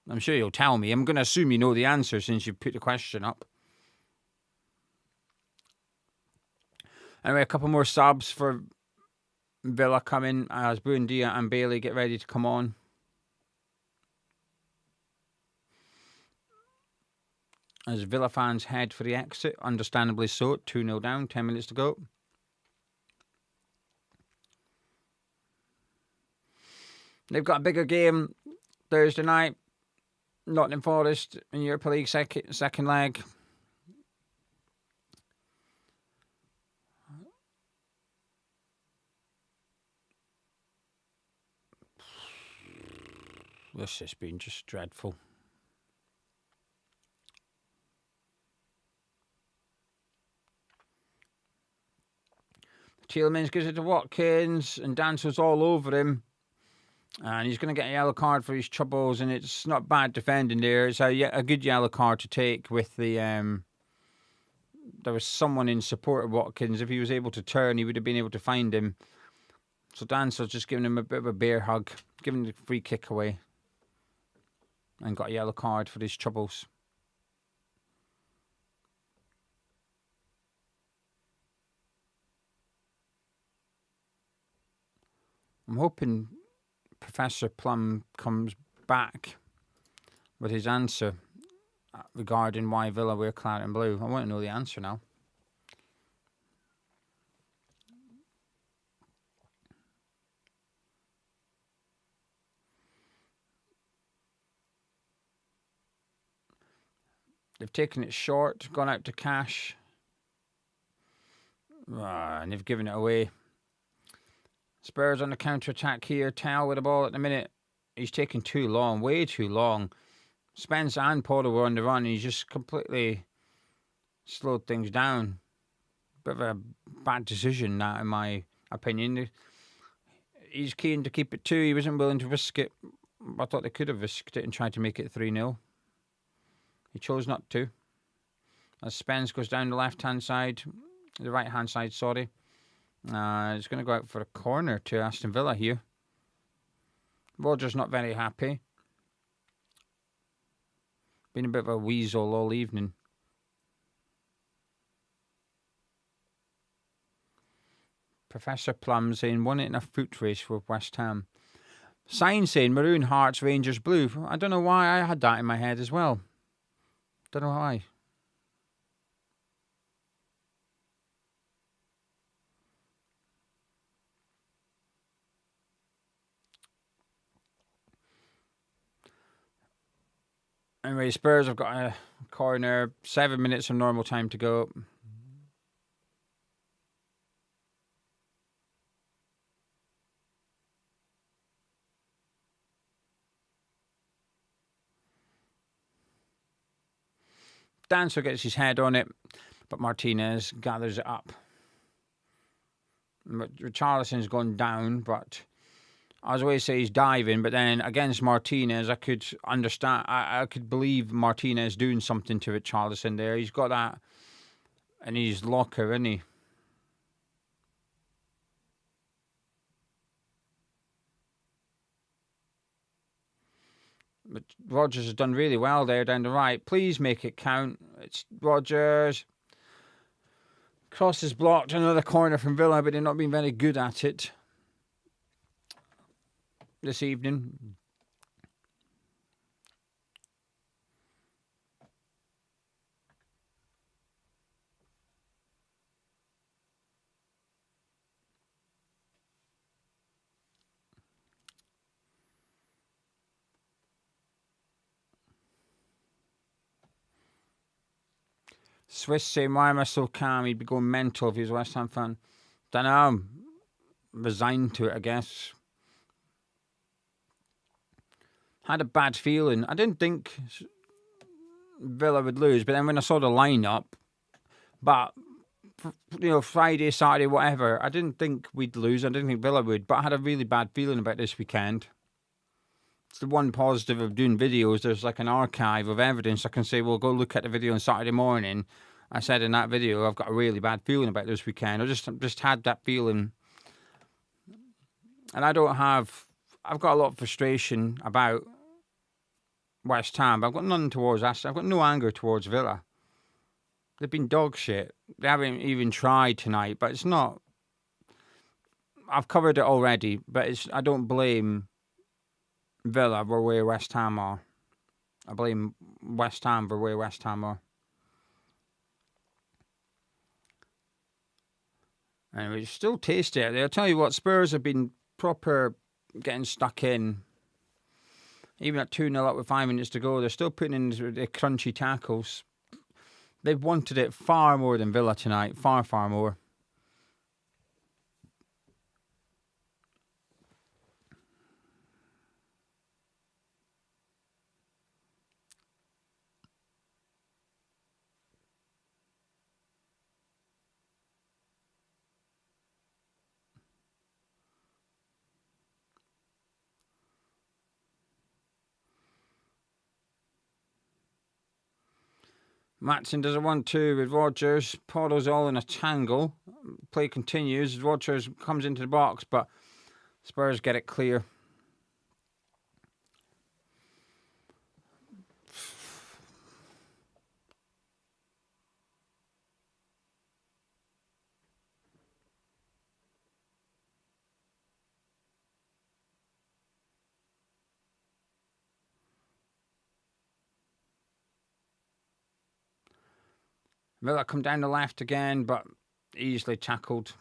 I'm sure you'll tell me. I'm going to assume you know the answer since you put the question up. Anyway, a couple more subs for Villa coming as Buendia and Bailey get ready to come on. As Villa fans head for the exit, understandably so, 2-0 down, 10 minutes to go. They've got a bigger game Thursday night. Nottingham Forest in Europa League second leg. This has been just dreadful. Tielemans gives it to Watkins and dances all over him. And he's going to get a yellow card for his troubles, and it's not bad defending there. It's a good yellow card to take with the... there was someone in support of Watkins. If he was able to turn, he would have been able to find him. So Dancer's just giving him a bit of a bear hug, giving the free kick away. And got a yellow card for his troubles. I'm hoping Professor Plum comes back with his answer regarding why Villa wear claret and blue. I want to know the answer now. They've taken it short, gone out to Cash. And they've given it away. Spurs on the counter-attack here. Towel with the ball at the minute. He's taking too long, way too long. Spence and Porter were on the run, and he's just completely slowed things down. Bit of a bad decision, that, in my opinion. He's keen to keep it 2. He wasn't willing to risk it I thought they could have risked it and tried to make it 3-0. He chose not to. As Spence goes down the left-hand side, the right-hand side, sorry. He's going to go out for a corner to Aston Villa here. Rodgers not very happy. Been a bit of a weasel all evening. Professor Plum saying, won it in a foot race with West Ham. Sign saying, Maroon Hearts, Rangers Blue. I don't know why I had that in my head as well. Don't know why. Anyway, Spurs have got a corner. 7 minutes of normal time to go. Dancer gets his head on it, but Martinez gathers it up. Richarlison's gone down, but I was always say he's diving, but then against Martinez, I could understand. I could believe Martinez doing something to Richarlison there. He's got that in his locker, isn't he? But Rodgers has done really well there down the right. Please make it count. It's Rodgers. Cross is blocked. Another corner from Villa, but they've not been very good at it this evening. Swiss saying, why am I so calm? He'd be going mental if he was a West Ham fan. Don't know. Resigned to it, I guess. Had a bad feeling. I didn't think Villa would lose, but then when I saw the lineup, but Friday, Saturday, whatever, I didn't think we'd lose. I didn't think Villa would, but I had a really bad feeling about this weekend. It's the one positive of doing videos. There's like an archive of evidence. I can say, well, go look at the video on Saturday morning. I said in that video, I've got a really bad feeling about this weekend. I just had that feeling. And I've got a lot of frustration about West Ham. I've got none towards Aston. I've got no anger towards Villa. They've been dog shit. They haven't even tried tonight, but it's not. I've covered it already, but I don't blame Villa for where West Ham are. I blame West Ham for where West Ham are. Anyway, it's still tasty out there. I'll tell you what, Spurs have been proper getting stuck in. Even at 2-0 up with 5 minutes to go, they're still putting in the crunchy tackles. They've wanted it far more than Villa tonight. Far, far more. Matson does a 1-2 with Rodgers. Porto's all in a tangle. Play continues. Rodgers comes into the box, but Spurs get it clear. Villa come down the left again, but easily tackled.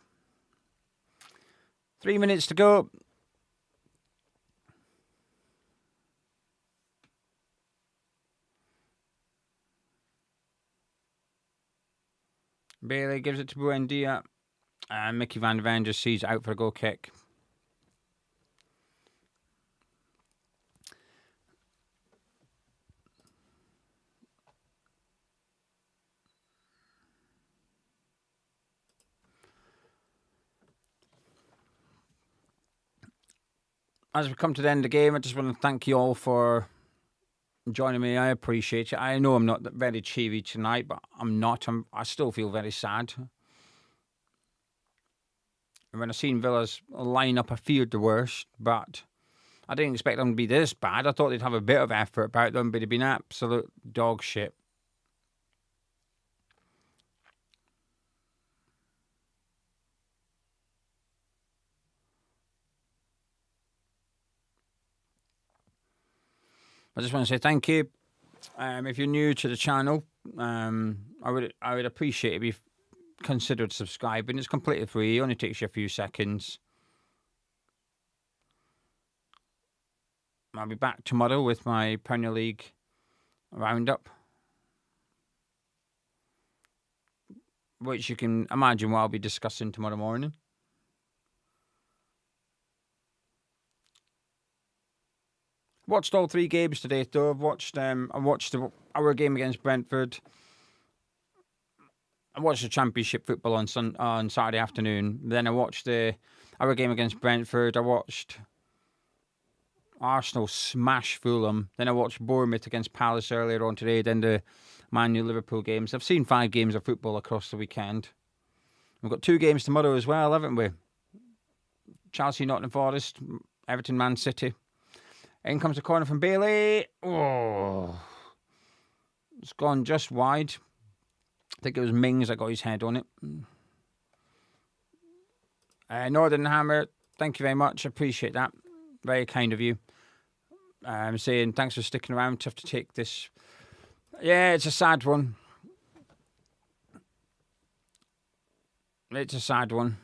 3 minutes to go. Bailey gives it to Buendia. And Mickey van der Ven just sees it out for a goal kick. as we come to the end of the game, I just want to thank you all for joining me. I appreciate it. I know I'm not very cheery tonight, but I'm not. I still feel very sad. And when I seen Villa's line-up, I feared the worst, but I didn't expect them to be this bad. I thought they'd have a bit of effort about them, but they've been absolute dog shit. I just want to say thank you. If you're new to the channel, I would appreciate it if you considered subscribing. It's completely free. It only takes you a few seconds. I'll be back tomorrow with my Premier League roundup, which you can imagine what I'll be discussing tomorrow morning. Watched all 3 games today, though. I watched our game against Brentford. I watched the Championship football on Saturday afternoon. Then I watched our game against Brentford. I watched Arsenal smash Fulham. Then I watched Bournemouth against Palace earlier on today. Then the Man U Liverpool games. I've seen 5 games of football across the weekend. We've got 2 games tomorrow as well, haven't we? Chelsea, Nottingham Forest, Everton, Man City. In comes a corner from Bailey. Oh, it's gone just wide. I think it was Mings that got his head on it. Northern Hammer, thank you very much. I appreciate that. Very kind of you. I'm saying thanks for sticking around. Tough to take this. Yeah, it's a sad one. It's a sad one.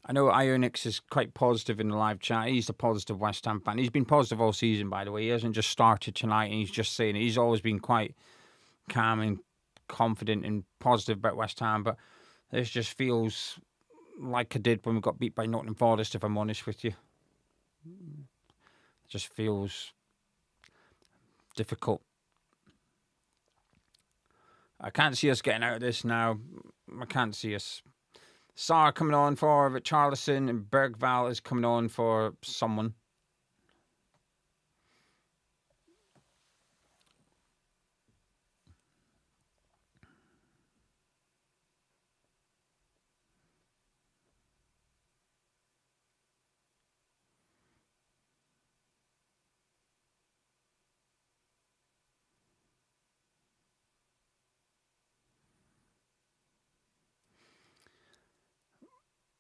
I know Ionix is quite positive in the live chat. He's the positive West Ham fan. He's been positive all season, by the way. He hasn't just started tonight and he's just saying it. He's always been quite calm and confident and positive about West Ham, but this just feels like I did when we got beat by Nottingham Forest, if I'm honest with you. It just feels difficult. I can't see us getting out of this now. I can't see us. Sarr coming on for Richarlison and Bergval is coming on for someone.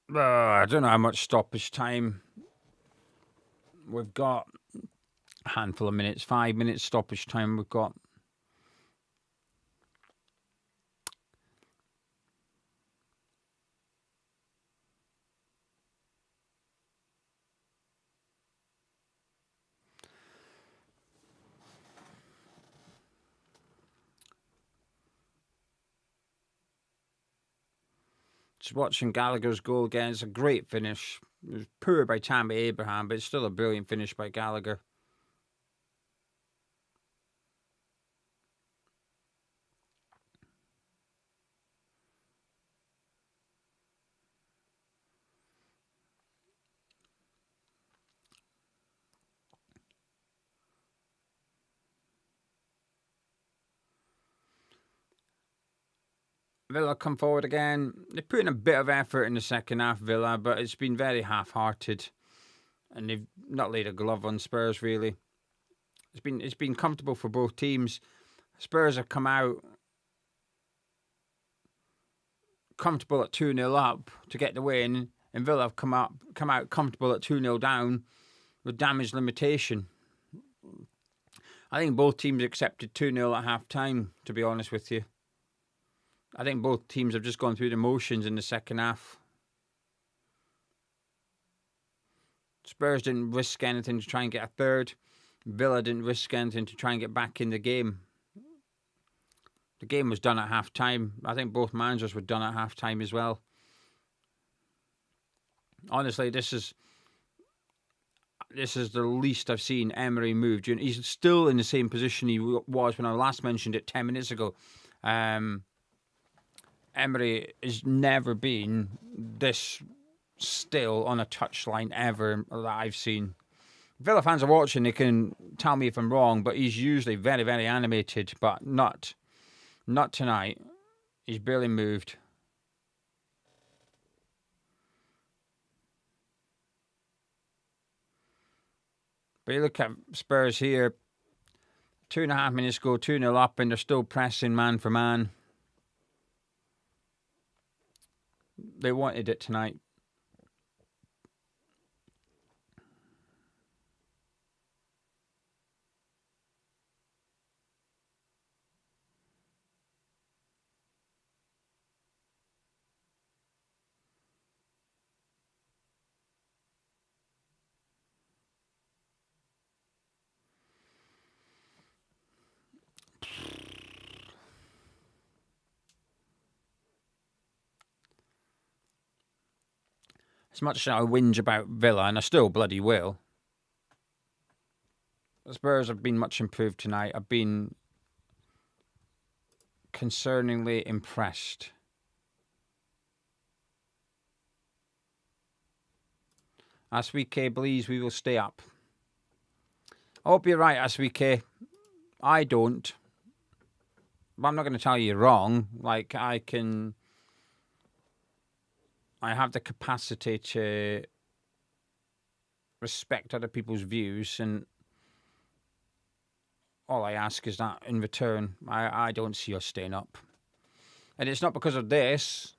I don't know how much stoppage time we've got. A handful of minutes, 5 minutes stoppage time we've got. Just watching Gallagher's goal again. It's a great finish. It was poor by Tammy Abraham, but it's still a brilliant finish by Gallagher. Villa come forward again. They're putting a bit of effort in the second half, Villa, but it's been very half-hearted. And they've not laid a glove on Spurs, really. It's been comfortable for both teams. Spurs have come out comfortable at 2-0 up to get the win, and Villa have come out comfortable at 2-0 down with damage limitation. I think both teams accepted 2-0 at half-time, to be honest with you. I think both teams have just gone through the motions in the second half. Spurs didn't risk anything to try and get a third. Villa didn't risk anything to try and get back in the game. The game was done at half-time. I think both managers were done at half-time as well. Honestly, this is the least I've seen Emery move. He's still in the same position he was when I last mentioned it 10 minutes ago. Emery has never been this still on a touchline ever that I've seen. Villa fans are watching, they can tell me if I'm wrong, but he's usually very, very animated, but not tonight. He's barely moved. But you look at Spurs here, 2.5 minutes ago, 2-0 up, and they're still pressing man for man. They wanted it tonight. As much as I whinge about Villa, and I still bloody will, the Spurs have been much improved tonight. I've been concerningly impressed. Aswike believes we will stay up. I hope you're right, Aswike. I don't. But I'm not going to tell you you're wrong. Like, I have the capacity to respect other people's views, and all I ask is that in return, I don't see us staying up. And it's not because of this.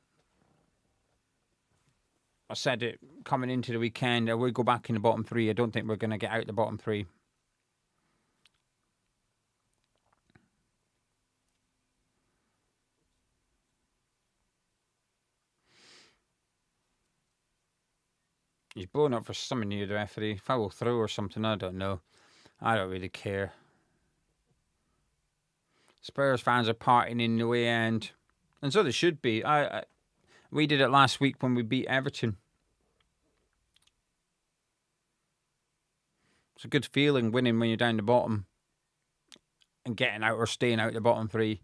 I said it coming into the weekend, we'll go back in the bottom three. I don't think we're going to get out the bottom three. He's blown up for something near the referee. Foul throw or something, I don't know. I don't really care. Spurs fans are partying in the way end. And so they should be. We did it last week when we beat Everton. It's a good feeling winning when you're down the bottom and getting out or staying out the bottom three.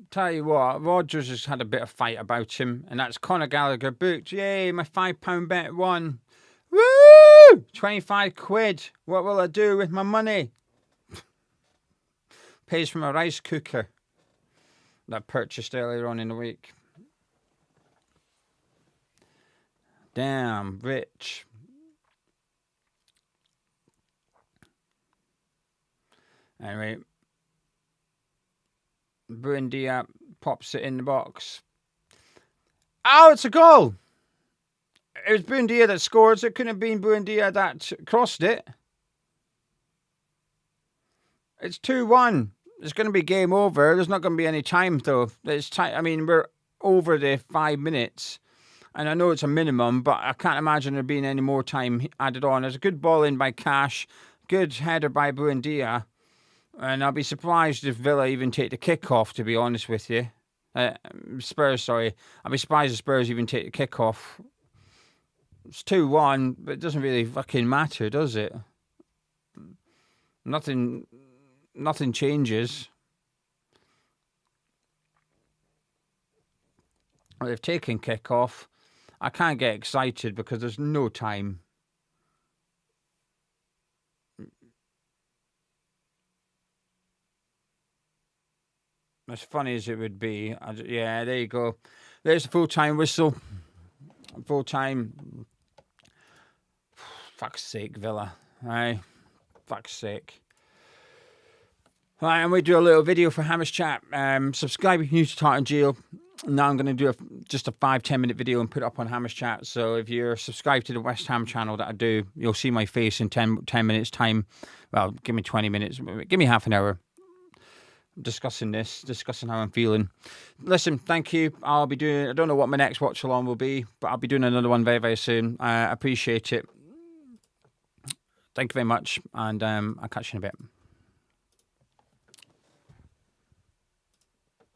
Tell you what, Rodgers has had a bit of fight about him, and that's Conor Gallagher booked. Yay, my £5 bet won. Woo! 25 quid. What will I do with my money? Pays for my rice cooker that I purchased earlier on in the week. Damn, rich. Anyway, Buendia pops it in the box. Oh, it's a goal! It was Buendia that scored, so it couldn't have been Buendia that crossed it. It's 2-1. It's going to be game over. There's not going to be any time, though. It's time. I mean, we're over the 5 minutes. And I know it's a minimum, but I can't imagine there being any more time added on. There's a good ball in by Cash. Good header by Buendia. And I'll be surprised if Villa even take the kickoff, to be honest with you. Spurs, sorry. I'll be surprised if Spurs even take the kickoff. It's 2-1, but it doesn't really fucking matter, does it? Nothing changes. Well, they've taken kickoff. I can't get excited because there's no time. As funny as it would be, yeah, there you go. There's the full-time whistle. Full-time. Fuck's sake, Villa. Aye. Fuck's sake. Right, and we do a little video for Hamish Chat. Subscribe if you're new to Tartan Jail. Now I'm going to do just a 5-10 minute video and put it up on Hamish Chat. So if you're subscribed to the West Ham channel that I do, you'll see my face in 10 minutes time. Well, give me 20 minutes. Give me half an hour. discussing how I'm feeling. Listen, thank you. I don't know what my next watch along will be, but I'll be doing another one very, very soon. I appreciate it. Thank you very much, and I'll catch you in a bit.